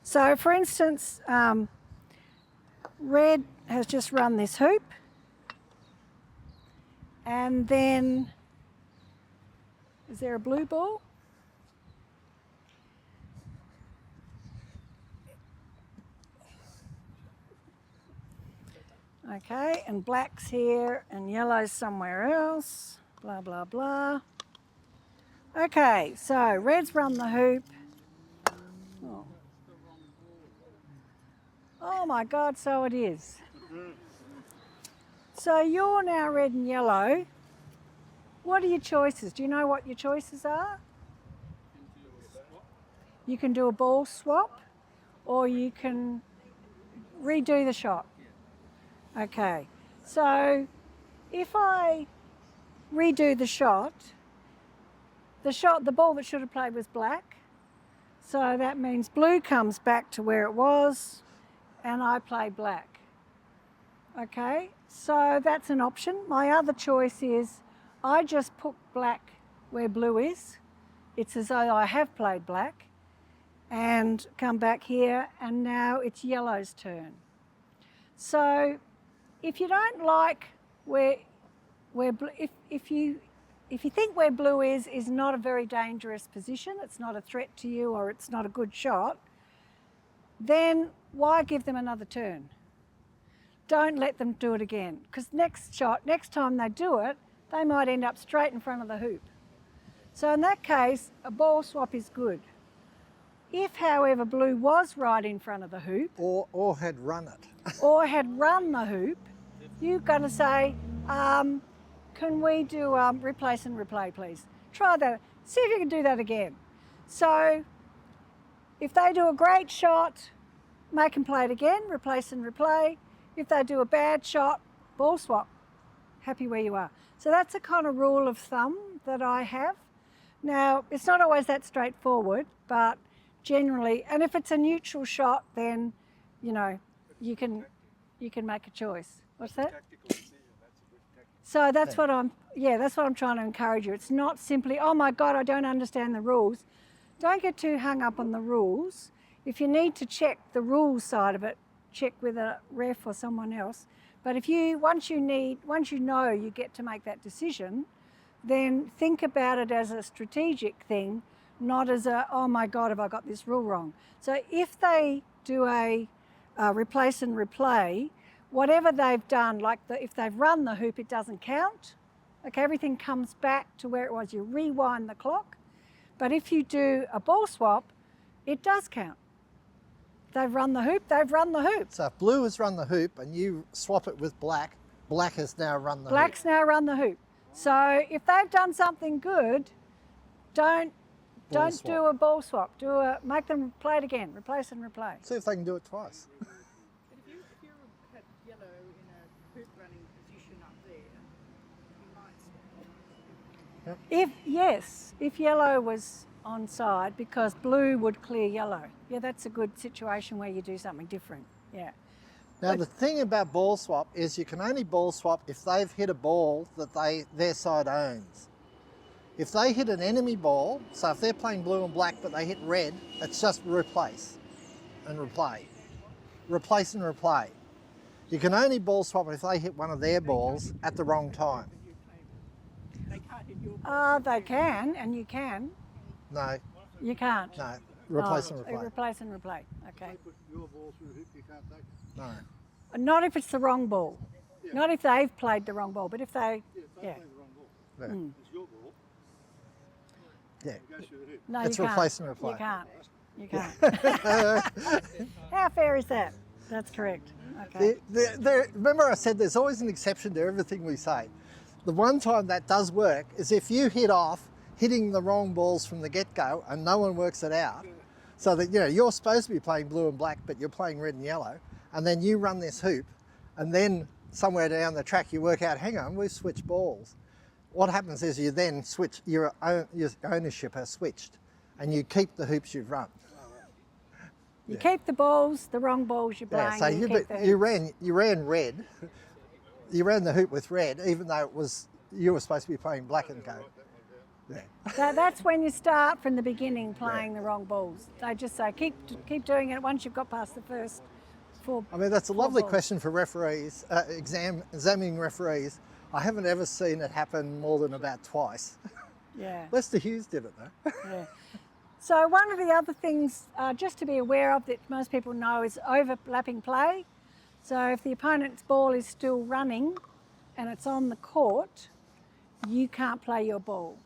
So for instance, red has just run this hoop, and then, is there a blue ball? Okay, and black's here and yellow's somewhere else, blah, blah, blah. Okay, so red's run the hoop. Oh my God, so it is. So you're now red and yellow. What are your choices? Do you know what your choices are? You can do a ball swap, or you can redo the shot. Okay, so if I redo the ball that should have played was black. So that means blue comes back to where it was and I play black. Okay, so that's an option. My other choice is I just put black where blue is. It's as though I have played black and come back here, and now it's yellow's turn. So if you don't like if you think where blue is not a very dangerous position, it's not a threat to you or it's not a good shot, then why give them another turn? Don't let them do it again, because next time they do it, they might end up straight in front of the hoop. So in that case, a ball swap is good. If, however, blue was right in front of the hoop, Or had run it. or had run the hoop, you're going to say, can we do replace and replay, please? Try that. See if you can do that again. So if they do a great shot, make them play it again, replace and replay. If they do a bad shot, ball swap. Happy where you are. So that's a kind of rule of thumb that I have. Now, it's not always that straightforward, but generally, and if it's a neutral shot, then, you know, you can make a choice. What's that? Tactical decision, that's a good tactical. So that's what I'm trying to encourage you. It's not simply, oh my God, I don't understand the rules. Don't get too hung up on the rules. If you need to check the rules side of it, check with a ref or someone else. But if once you know you get to make that decision, then think about it as a strategic thing, not as a, oh my God, have I got this rule wrong? So if they do a replace and replay, whatever they've done, like if they've run the hoop, it doesn't count. Okay, everything comes back to where it was. You rewind the clock. But if you do a ball swap, it does count. They've run the hoop, they've run the hoop. So if blue has run the hoop and you swap it with black, black has now run the Black's hoop. now run the hoop. So if they've done something good, don't swap. do a ball swap. Make them play it again, replace and replay. See if they can do it twice. But if you had yellow in a hoop running position up there, you might swap. If yellow was onside, because blue would clear yellow. Yeah, that's a good situation where you do something different. Yeah. Now the thing about ball swap is you can only ball swap if they've hit a ball that their side owns. If they hit an enemy ball, so if they're playing blue and black but they hit red, it's just replace and replay. Replace and replay. You can only ball swap if they hit one of their balls at the wrong time. They can't hit your ball. They can, and you can. No, You can't. no. Replace and Oh, replay. replace and replay. Okay. Put your ball through the hoop, you can't take it. No. Not if it's the wrong ball. Not if they've played the wrong ball, but if they, Yeah, if they yeah. play the wrong ball. Yeah. It's your ball. Yeah. It goes through the hoop. No, It's you can't. replace and replay. You can't. You can't. How fair is that? That's correct. Okay. Remember I said there's always an exception to everything we say. The one time that does work is if you hit off hitting the wrong balls from the get-go and no one works it out, so that you're supposed to be playing blue and black but you're playing red and yellow, and then you run this hoop and then somewhere down the track you work out, hang on, we've switched balls. What happens is you then switch, your ownership has switched and you keep the hoops you've run. You keep the balls, the wrong balls you're playing. Yeah, so you keep the you hoops. ran red, you ran the hoop with red even though you were supposed to be playing black and go. Yeah. That's when you start from the beginning playing the wrong balls. They just say keep doing it once you've got past the first four. I mean, that's a lovely balls. question for referees, examining referees. I haven't ever seen it happen more than about twice. Yeah. Lester Hughes did it though. Yeah. So one of the other things just to be aware of that most people know is overlapping play. So if the opponent's ball is still running and it's on the court, you can't play your ball.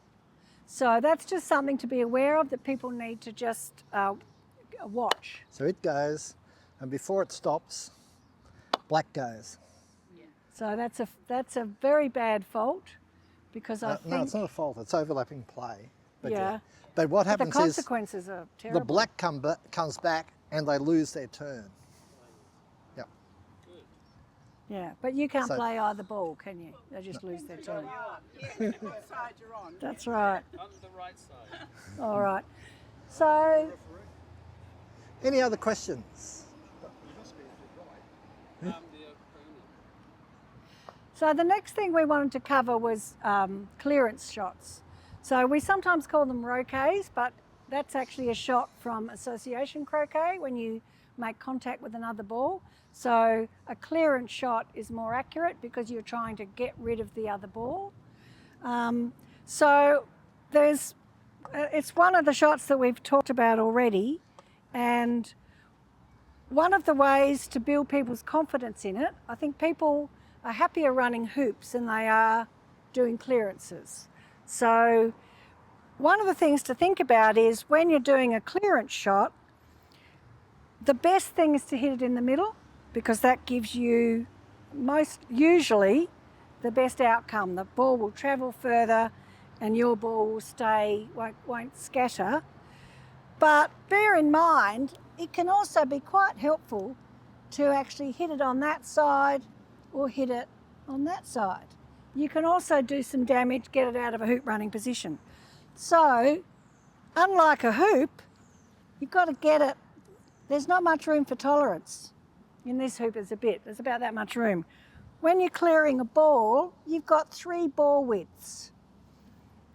So that's just something to be aware of that people need to just watch. So it goes, and before it stops, black goes. So that's a very bad fault because I think No, it's not a fault, it's overlapping play. But Yeah. But what the happens is consequences are terrible. the black comes back and they lose their turn. Yep. Yeah, but you can't So- play either ball, can you? They just lose their turn. what side you're on. That's right. On the right side. All right. So Any other questions? The opponent. So the next thing we wanted to cover was clearance shots. So we sometimes call them roquets, but that's actually a shot from association croquet when you make contact with another ball. So a clearance shot is more accurate because you're trying to get rid of the other ball. So it's one of the shots that we've talked about already, and one of the ways to build people's confidence in it, I think people are happier running hoops than they are doing clearances. So one of the things to think about is when you're doing a clearance shot, the best thing is to hit it in the middle, because that gives you usually the best outcome. The ball will travel further and your ball will stay, won't scatter. But bear in mind, it can also be quite helpful to actually hit it on that side or hit it on that side. You can also do some damage, get it out of a hoop running position. So, unlike a hoop, you've got to get it, there's not much room for tolerance. In this hoop there's about that much room. When you're clearing a ball, you've got 3 ball widths.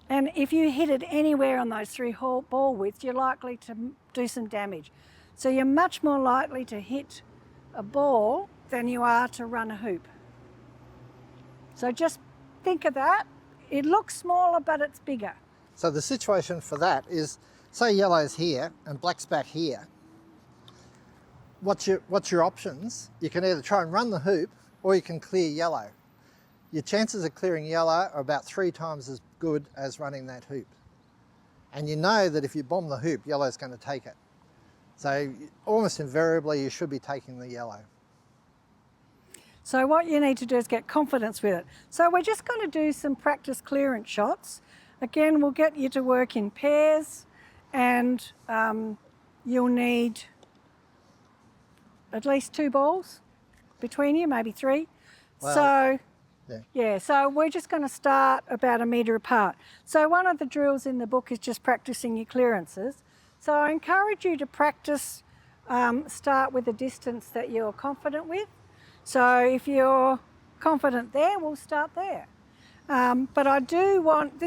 And if you hit it anywhere on those 3 ball widths, you're likely to do some damage. So you're much more likely to hit a ball than you are to run a hoop. So just think of that. It looks smaller, but it's bigger. So the situation for that is, say yellow's here and black's back here. What's your options? You can either try and run the hoop or you can clear yellow. Your chances of clearing yellow are about 3 times as good as running that hoop. And you know that if you bomb the hoop, yellow's going to take it. So almost invariably you should be taking the yellow. So what you need to do is get confidence with it. So we're just going to do some practice clearance shots. Again, we'll get you to work in pairs, and you'll need at least 2 balls between you, maybe 3. Well, so yeah, so we're just going to start about 1 metre apart. So one of the drills in the book is just practicing your clearances. So I encourage you to practice, start with a distance that you're confident with. So if you're confident there, we'll start there. But I do want,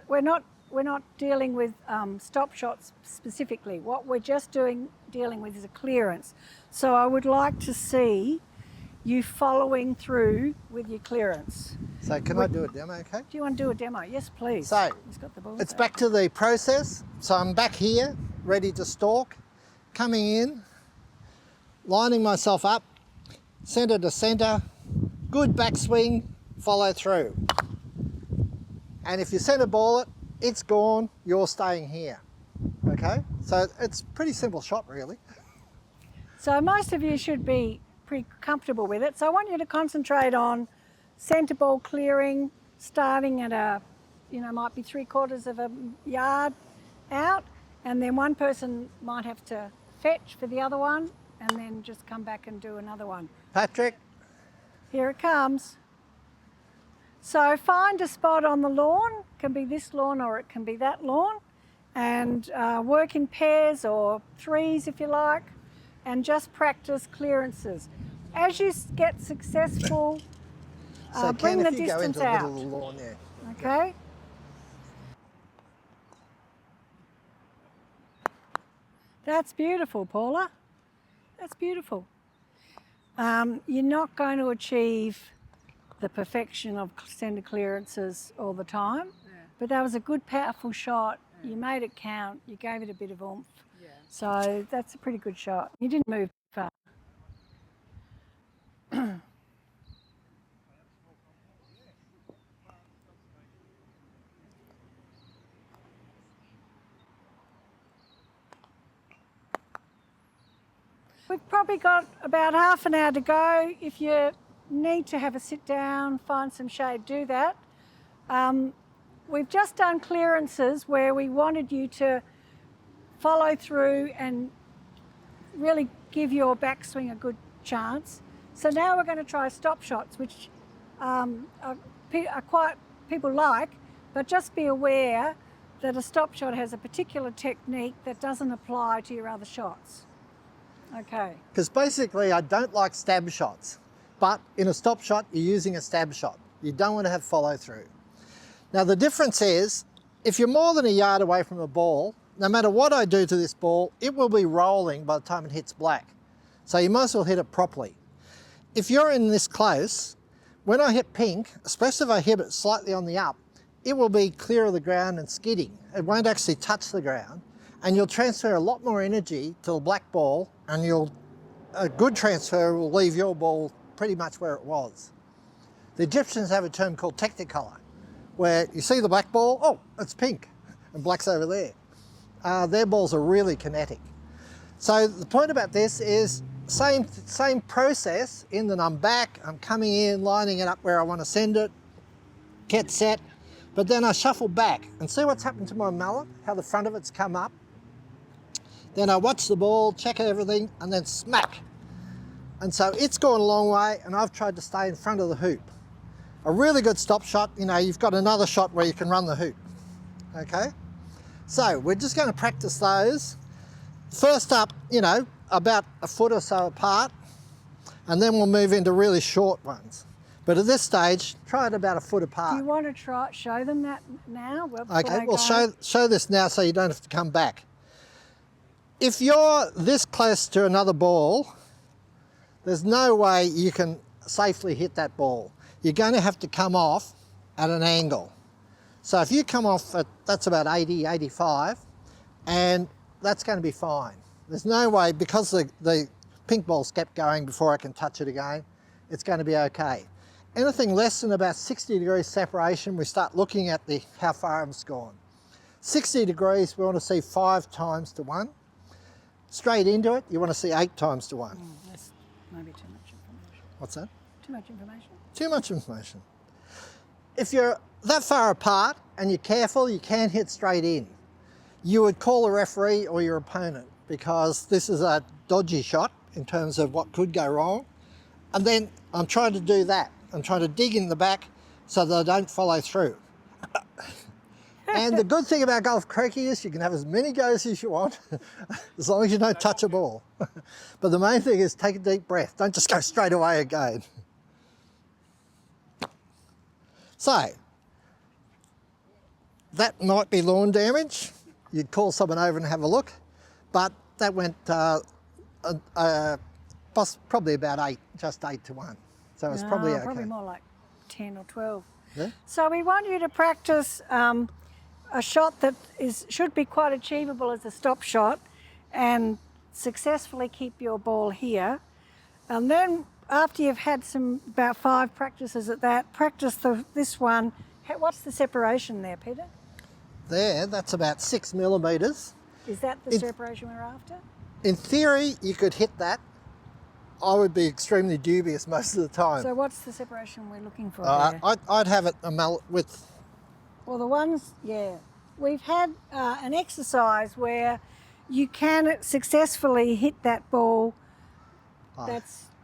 we're not dealing with stop shots specifically. What we're just dealing with is a clearance. So I would like to see you following through with your clearance. So can I do a demo, okay? Do you want to do a demo? Yes, please. So He's got the balls it's out. back to the process. So I'm back here, ready to stalk, coming in, lining myself up, centre to centre, good backswing, follow through. And if you centre ball it, it's gone, you're staying here. Okay? So it's a pretty simple shot really. So most of you should be pretty comfortable with it. So I want you to concentrate on centre ball clearing, starting at might be 3/4 of a yard out, and then one person might have to fetch for the other one, and then just come back and do another one. Patrick, Here it comes. So find a spot on the lawn, it can be this lawn or it can be that lawn, and work in pairs or 3s if you like, and just practice clearances. As you get successful, so bring Ken, the if you go distance into the out. middle of the lawn there. Okay? That's beautiful, Paula. That's beautiful. You're not going to achieve the perfection of centre clearances all the time, but that was a good, powerful shot. You made it count. You gave it a bit of oomph. So that's a pretty good shot. You didn't move far. We've probably got about half an hour to go. If you need to have a sit down, find some shade, do that. We've just done clearances where we wanted you to follow through and really give your backswing a good chance. So now we're going to try stop shots, which are quite people like, but just be aware that a stop shot has a particular technique that doesn't apply to your other shots. Okay. Because basically I don't like stab shots, but in a stop shot you're using a stab shot. You don't want to have follow through. Now the difference is, if you're more than a yard away from the ball, no matter what I do to this ball, it will be rolling by the time it hits black. So you might as well hit it properly. If you're in this close, when I hit pink, especially if I hit it slightly on the up, it will be clear of the ground and skidding. It won't actually touch the ground, and you'll transfer a lot more energy to the black ball, and a good transfer will leave your ball pretty much where it was. The Egyptians have a term called technicolor, where you see the black ball, oh, it's pink, and black's over there. Their balls are really kinetic. So the point about this is same process in that I'm back, I'm coming in, lining it up where I want to send it, get set, but then I shuffle back and see what's happened to my mallet, how the front of it's come up. Then I watch the ball, check everything, and then smack. And so it's gone a long way, and I've tried to stay in front of the hoop. A really good stop shot, you know, you've got another shot where you can run the hoop, okay? So we're just going to practice those. First up, you know, about a foot or so apart, and then we'll move into really short ones. But at this stage, try it about a foot apart. Do you want to show them that now? Okay, well show this now so you don't have to come back. If you're this close to another ball, there's no way you can safely hit that ball. You're going to have to come off at an angle. So if you come off at, that's about 80, 85, and that's going to be fine. There's no way, because the pink ball's kept going before I can touch it again, it's going to be okay. Anything less than about 60 degrees separation, we start looking at how far it's gone. 60 degrees, we want to see 5 times to 1. Straight into it, you want to see 8 times to 1. That's maybe too much information. What's that? Too much information? Too much information. If you're that far apart and you're careful, you can hit straight in. You would call a referee or your opponent, because this is a dodgy shot in terms of what could go wrong. And then I'm trying to do that. I'm trying to dig in the back so that I don't follow through. And the good thing about golf croquet is you can have as many goes as you want, as long as you don't touch a ball. But the main thing is take a deep breath. Don't just go straight away again. So, that might be lawn damage. You'd call someone over and have a look, but that went probably about 8, just 8 to 1. So it's probably okay. Probably more like 10 or 12. Yeah? So we want you to practice a shot that should be quite achievable as a stop shot, and successfully keep your ball here. And then after you've had about 5 practices at that, practice this one. What's the separation there, Peter? There, that's about 6 millimetres. Is that the separation we're after? In theory, you could hit that. I would be extremely dubious most of the time. So what's the separation we're looking for there? I'd have it a mallet width. Well, the ones, yeah. We've had an exercise where you can successfully hit that ball.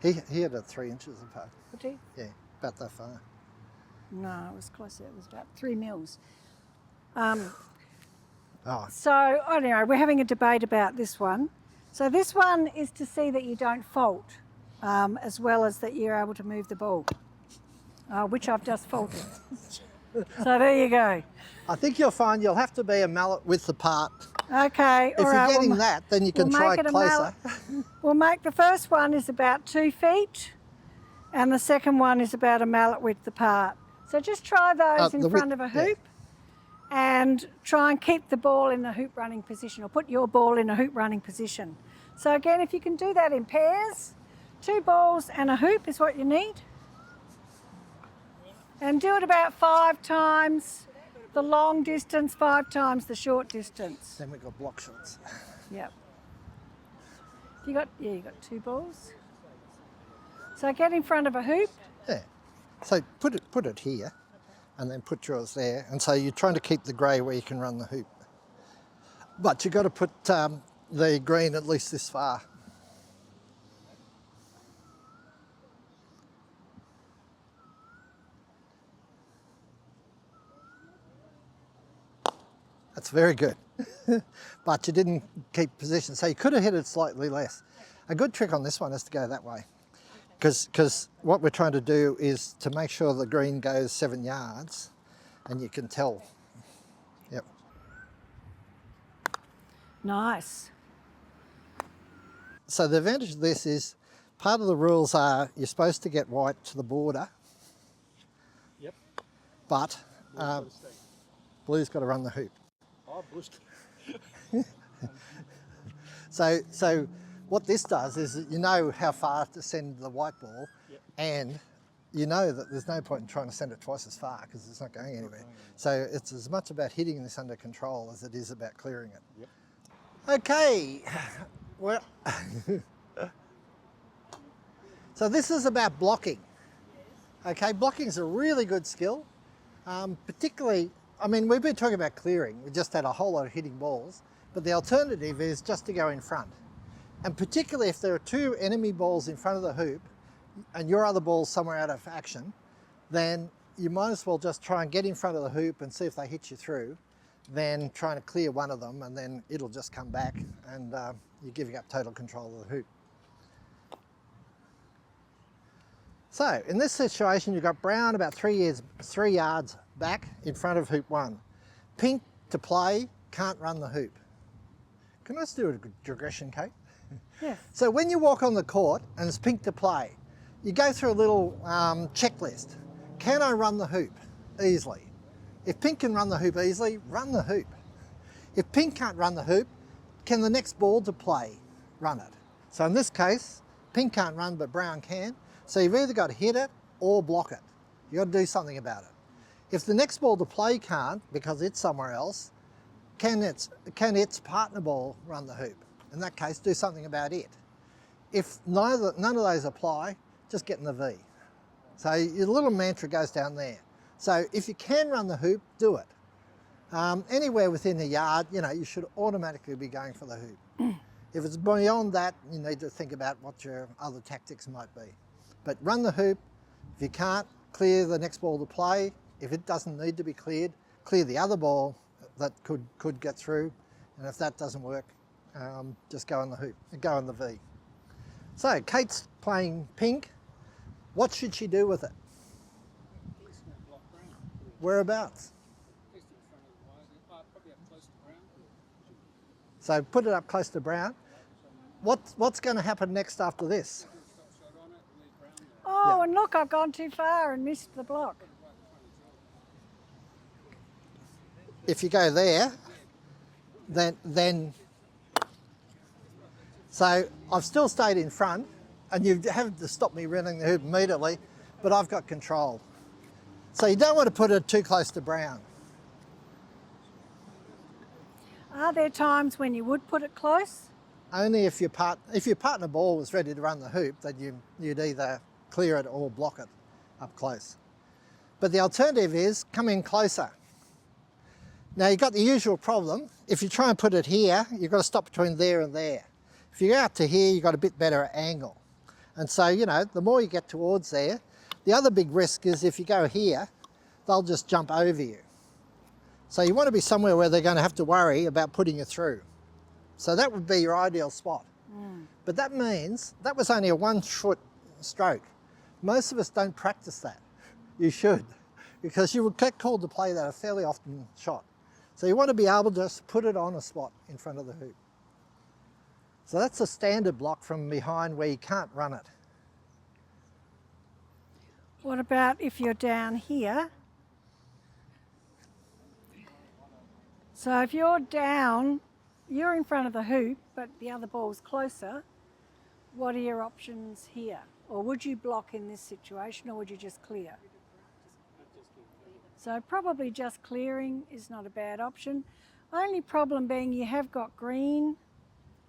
He hit it 3 inches apart. Did he? Yeah, about that far. No, it was closer. It was about 3 mils. So, anyway, we're having a debate about this one. So this one is to see that you don't fault, as well as that you're able to move the ball, which I've just faulted. So there you go. I think you'll find you'll have to be a mallet width apart. Okay, If you're getting that, then you can try closer. We'll make the first one is about 2 feet, and the second one is about a mallet width apart. So just try those in front of a hoop, and try and keep the ball in the hoop running position, or put your ball in a hoop running position. So again, if you can do that in pairs, 2 balls and a hoop is what you need. And do it about 5 times the long distance, 5 times the short distance. Then we've got block shots. Yep. You got 2 balls. So get in front of a hoop. Yeah. So put it here, and then put yours there. And so you're trying to keep the grey where you can run the hoop. But you've got to put the green at least this far. That's very good. But you didn't keep position, so you could have hit it slightly less. A good trick on this one is to go that way, because what we're trying to do is to make sure the green goes 7 yards, and you can tell. Yep. Nice. So the advantage of this is part of the rules are you're supposed to get white to the border. Yep. But blue's got to run the hoop. Oh, blue's. So what this does is that you know how far to send the white ball, Yep. and you know that there's no point in trying to send it twice as far because it's not going anywhere. So it's as much about hitting this under control as it is about clearing it. Yep. Okay, well, so this is about blocking. Okay, blocking is a really good skill, particularly, I mean, we've been talking about clearing. We just had a whole lot of hitting balls, but the alternative is just to go in front. And particularly if there are two enemy balls in front of the hoop and your other ball's somewhere out of action, then you might as well just try and get in front of the hoop and see if they hit you through, than trying to clear one of them, and then it'll just come back and you're giving up total control of the hoop. So in this situation, you've got brown about 3 yards back in front of hoop 1. Pink to play, can't run the hoop. Can I just do a digression, Kate? Yes. So when you walk on the court and it's pink to play, you go through a little checklist. Can I run the hoop easily? If pink can run the hoop easily, run the hoop. If pink can't run the hoop, can the next ball to play run it? So in this case, pink can't run, but brown can. So you've either got to hit it or block it. You've got to do something about it. If the next ball to play can't, because it's somewhere else, can its partner ball run the hoop? In that case, do something about it. If none of those apply, just get in the V. So your little mantra goes down there. So if you can run the hoop, do it. Anywhere within a yard, you know, you should automatically be going for the hoop. If it's beyond that, you need to think about what your other tactics might be. But run the hoop. If you can't, clear the next ball to play. If it doesn't need to be cleared, clear the other ball that could get through. And if that doesn't work, just go on the hoop, go on the V. So Kate's playing pink. What should she do with it? Whereabouts? So put it up close to brown. What's going to happen next after this? Oh, Yeah. and look, I've gone too far and missed the block. If you go there, then so I've still stayed in front, and you have to stop me running the hoop immediately, but I've got control. So you don't want to put it too close to brown. Are there times when you would put it close? Only if your partner ball was ready to run the hoop, then you'd either clear it or block it up close. But the alternative is come in closer. Now you've got the usual problem. If you try and put it here, you've got to stop between there and there. If you go out to here, you've got a bit better angle. And so, you know, the more you get towards there, the other big risk is if you go here, they'll just jump over you. So you want to be somewhere where they're going to have to worry about putting you through. So that would be your ideal spot. But that means that was only a 1 foot stroke. Most of us don't practice that. You should, because you would get called to play that a fairly often shot. So you want to be able to just put it on a spot in front of the hoop. So that's a standard block from behind where you can't run it. What about if you're down here? So if you're down, you're in front of the hoop, but the other ball's closer, what are your options here? Or would you block in this situation, or would you just clear? So probably just clearing is not a bad option. Only problem being you have got green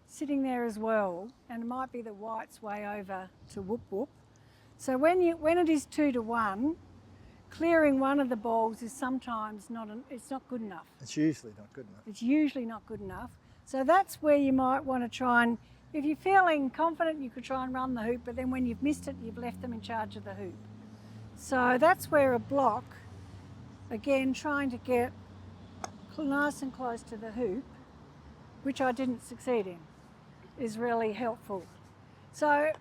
sitting there as well, and it might be the white's way over to whoop whoop. So when it is 2 to 1, clearing one of the balls is sometimes it's not good enough. It's usually not good enough. It's usually not good enough. So that's where you might want to try and, if you're feeling confident, you could try and run the hoop, but then when you've missed it, you've left them in charge of the hoop. So that's where a block, again, trying to get nice and close to the hoop, which I didn't succeed in, is really helpful. So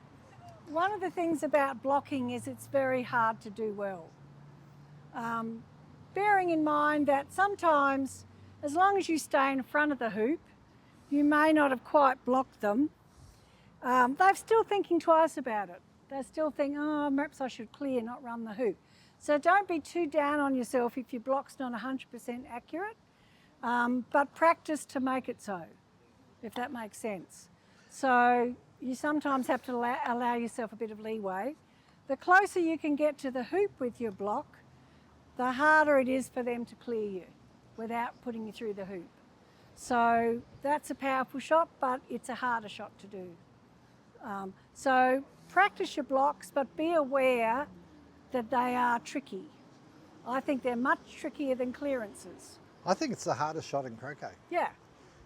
one of the things about blocking is it's very hard to do well. Bearing in mind that sometimes, as long as you stay in front of the hoop, you may not have quite blocked them. they're still thinking twice about it. They still think, oh, perhaps I should clear, not run the hoop. So don't be too down on yourself if your block's not 100% accurate, but practice to make it so, if that makes sense. So you sometimes have to allow yourself a bit of leeway. The closer you can get to the hoop with your block, the harder it is for them to clear you without putting you through the hoop. So that's a powerful shot, but it's a harder shot to do. So practice your blocks, but be aware that they are tricky. I think they're much trickier than clearances. I think it's the hardest shot in croquet. Yeah.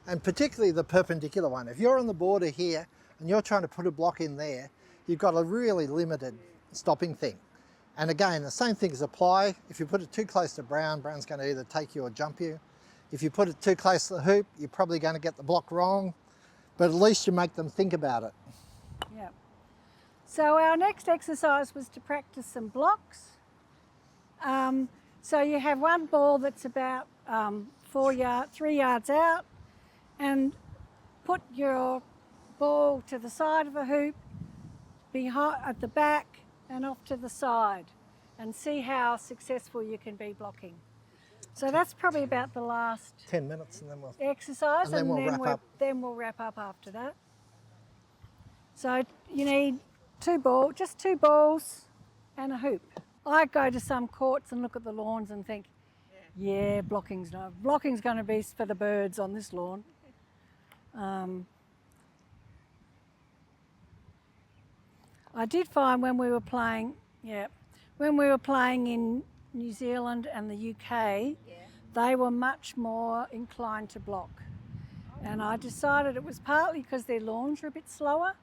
And particularly the perpendicular one. If you're on the border here and you're trying to put a block in there, you've got a really limited stopping thing. And again, the same things apply. If you put it too close to brown, brown's going to either take you or jump you. If you put it too close to the hoop, you're probably going to get the block wrong, but at least you make them think about it. Yeah. So our next exercise was to practice some blocks. So you have one ball that's about 3 yards out, and put your ball to the side of a hoop, behind, at the back and off to the side, and see how successful you can be blocking. So that's probably about the last 10 minutes and then we'll... exercise, and then we'll wrap up. Then we'll wrap up after that. So you need just two balls and a hoop. I go to some courts and look at the lawns and think, yeah, blocking's going to be for the birds on this lawn. I did find when we were playing in New Zealand and the UK, they were much more inclined to block. And I decided it was partly because their lawns are a bit slower,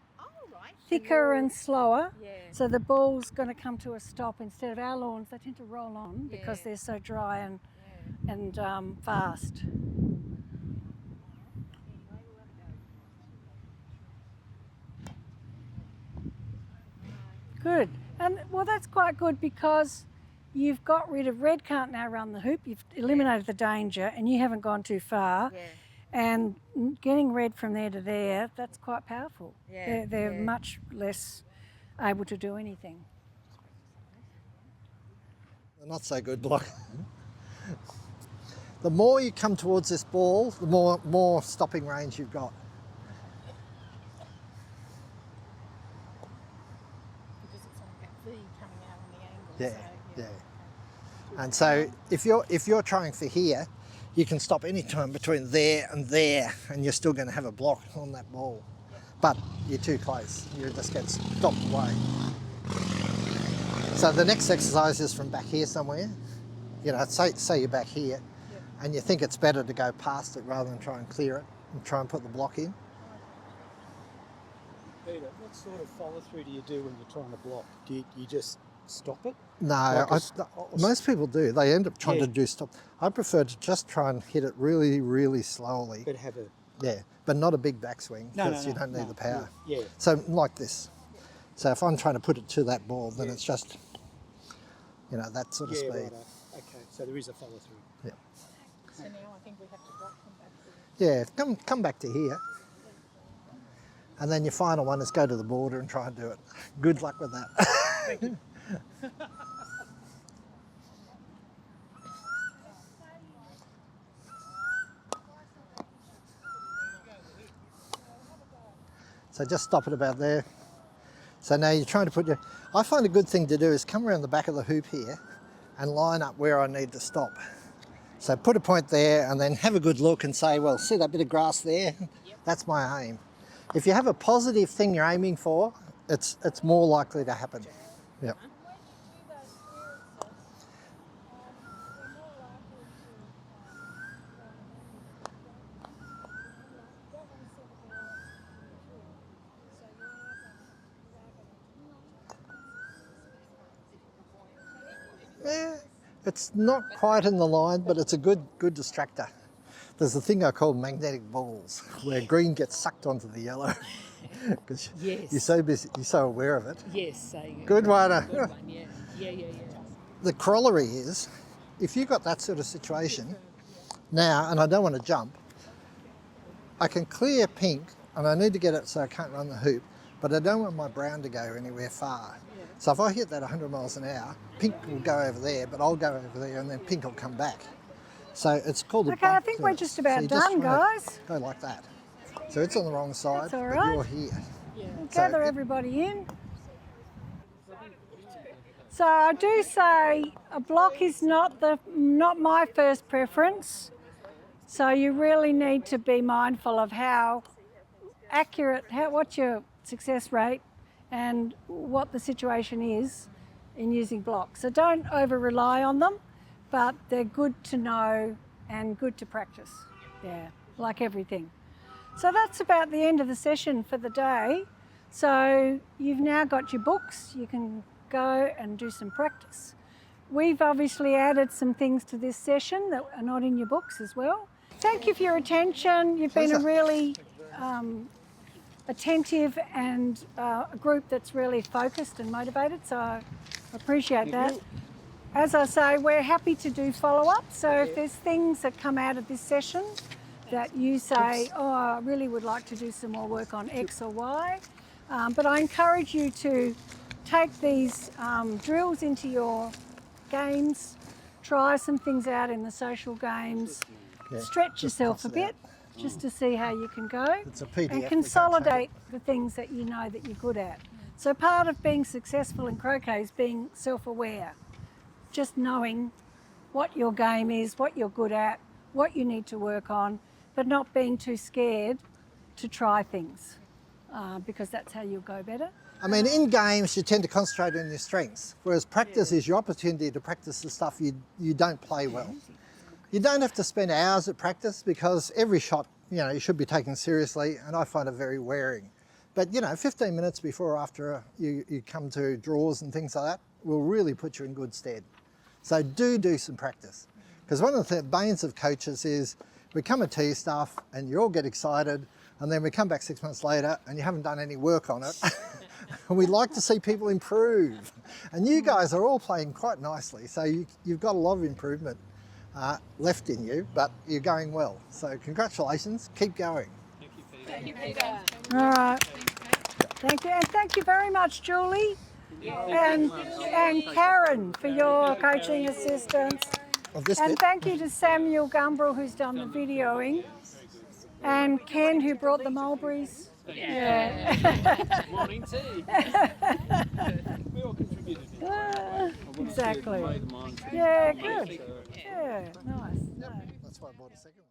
thicker and slower, so the ball's going to come to a stop. Instead of our lawns, they tend to roll on because they're so dry and fast. Good. And well, that's quite good because you've got rid of red can't now run the hoop, you've eliminated the danger and you haven't gone too far. And getting red from there to there, that's quite powerful. They're much less able to do anything. They're not so good block. The more you come towards this ball, the more stopping range you've got. Because it's on that V coming out on the angle. Yeah. And so if you're trying for here, you can stop any time between there, and you're still going to have a block on that ball. But you're too close. You just get stopped away. So the next exercise is from back here somewhere. You know, say you're back here, and you think it's better to go past it rather than try and clear it and try and put the block in. Peter, what sort of follow through do you do when you're trying to block? Do you just stop it? No, most people do. They end up trying to do stop. I prefer to just try and hit it really, really slowly. But have a... Yeah, but not a big backswing because you don't need the power. Yeah. So like this. So if I'm trying to put it to that ball, then it's just, you know, that sort of speed. Right. Okay, so there is a follow through. Yeah. So now I think we have to block them back to... Yeah, come back to here. And then your final one is go to the border and try and do it. Good luck with that. Thank you. So just stop it about there. So now you're trying to put your... I find a good thing to do is come around the back of the hoop here and line up where I need to stop. So put a point there and then have a good look and say, well, see that bit of grass there? That's my aim. If you have a positive thing you're aiming for, it's more likely to happen. Yeah. Yeah, it's not quite in the line, but it's a good distractor. There's a thing I call magnetic balls, where green gets sucked onto the yellow. Because you're so busy, you're so aware of it. Yes. Good one. Good one, yeah. The corollary is, if you've got that sort of situation, now, and I don't want to jump, I can clear pink, and I need to get it so I can't run the hoop, but I don't want my brown to go anywhere far. So if I hit that 100 miles an hour, pink will go over there, but I'll go over there and then pink will come back. So it's called a Okay, I bump think we're clearance. just about So you done, wanna guys. Go like that. So it's on the wrong side, That's all but right. you're here. Gather everybody in. So I do say a block is not my first preference. So you really need to be mindful of how accurate, what's your success rate and what the situation is in using blocks. So don't over rely on them, but they're good to know and good to practice. Yeah, like everything. So that's about the end of the session for the day. So you've now got your books, you can go and do some practice. We've obviously added some things to this session that are not in your books as well. Thank you for your attention. You've been a really attentive and a group that's really focused and motivated, so I appreciate that. As I say, we're happy to do follow-up, so if there's things that come out of this session that you say, oh, I really would like to do some more work on X or Y, but I encourage you to take these drills into your games, try some things out in the social games, stretch yourself a bit just to see how you can go, It's a PDF, and consolidate the things that you know that you're good at. So part of being successful in croquet is being self-aware, just knowing what your game is, what you're good at, what you need to work on, but not being too scared to try things because that's how you'll go better. I mean, in games, you tend to concentrate on your strengths, whereas practice is your opportunity to practice the stuff you don't play well. You don't have to spend hours at practice because every shot, you should be taken seriously, and I find it very wearing. But, 15 minutes before or after you come to draws and things like that will really put you in good stead. So do some practice. Because one of the banes of coaches is we come and tell you stuff and you all get excited, and then we come back 6 months later and you haven't done any work on it. And we'd like to see people improve. And you guys are all playing quite nicely, so you've got a lot of improvement left in you, but you're going well. So congratulations, keep going. Thank you, Peter. All right. Thank you. And thank you very much, Julie and Karen for your coaching assistance. And thank you to Samuel Gumbrell, who's done the videoing, and Ken, who brought the mulberries. Yeah. Morning tea. We all contributed. Exactly. Made them on. Yeah, good. Yeah, nice. That's why I bought a second one.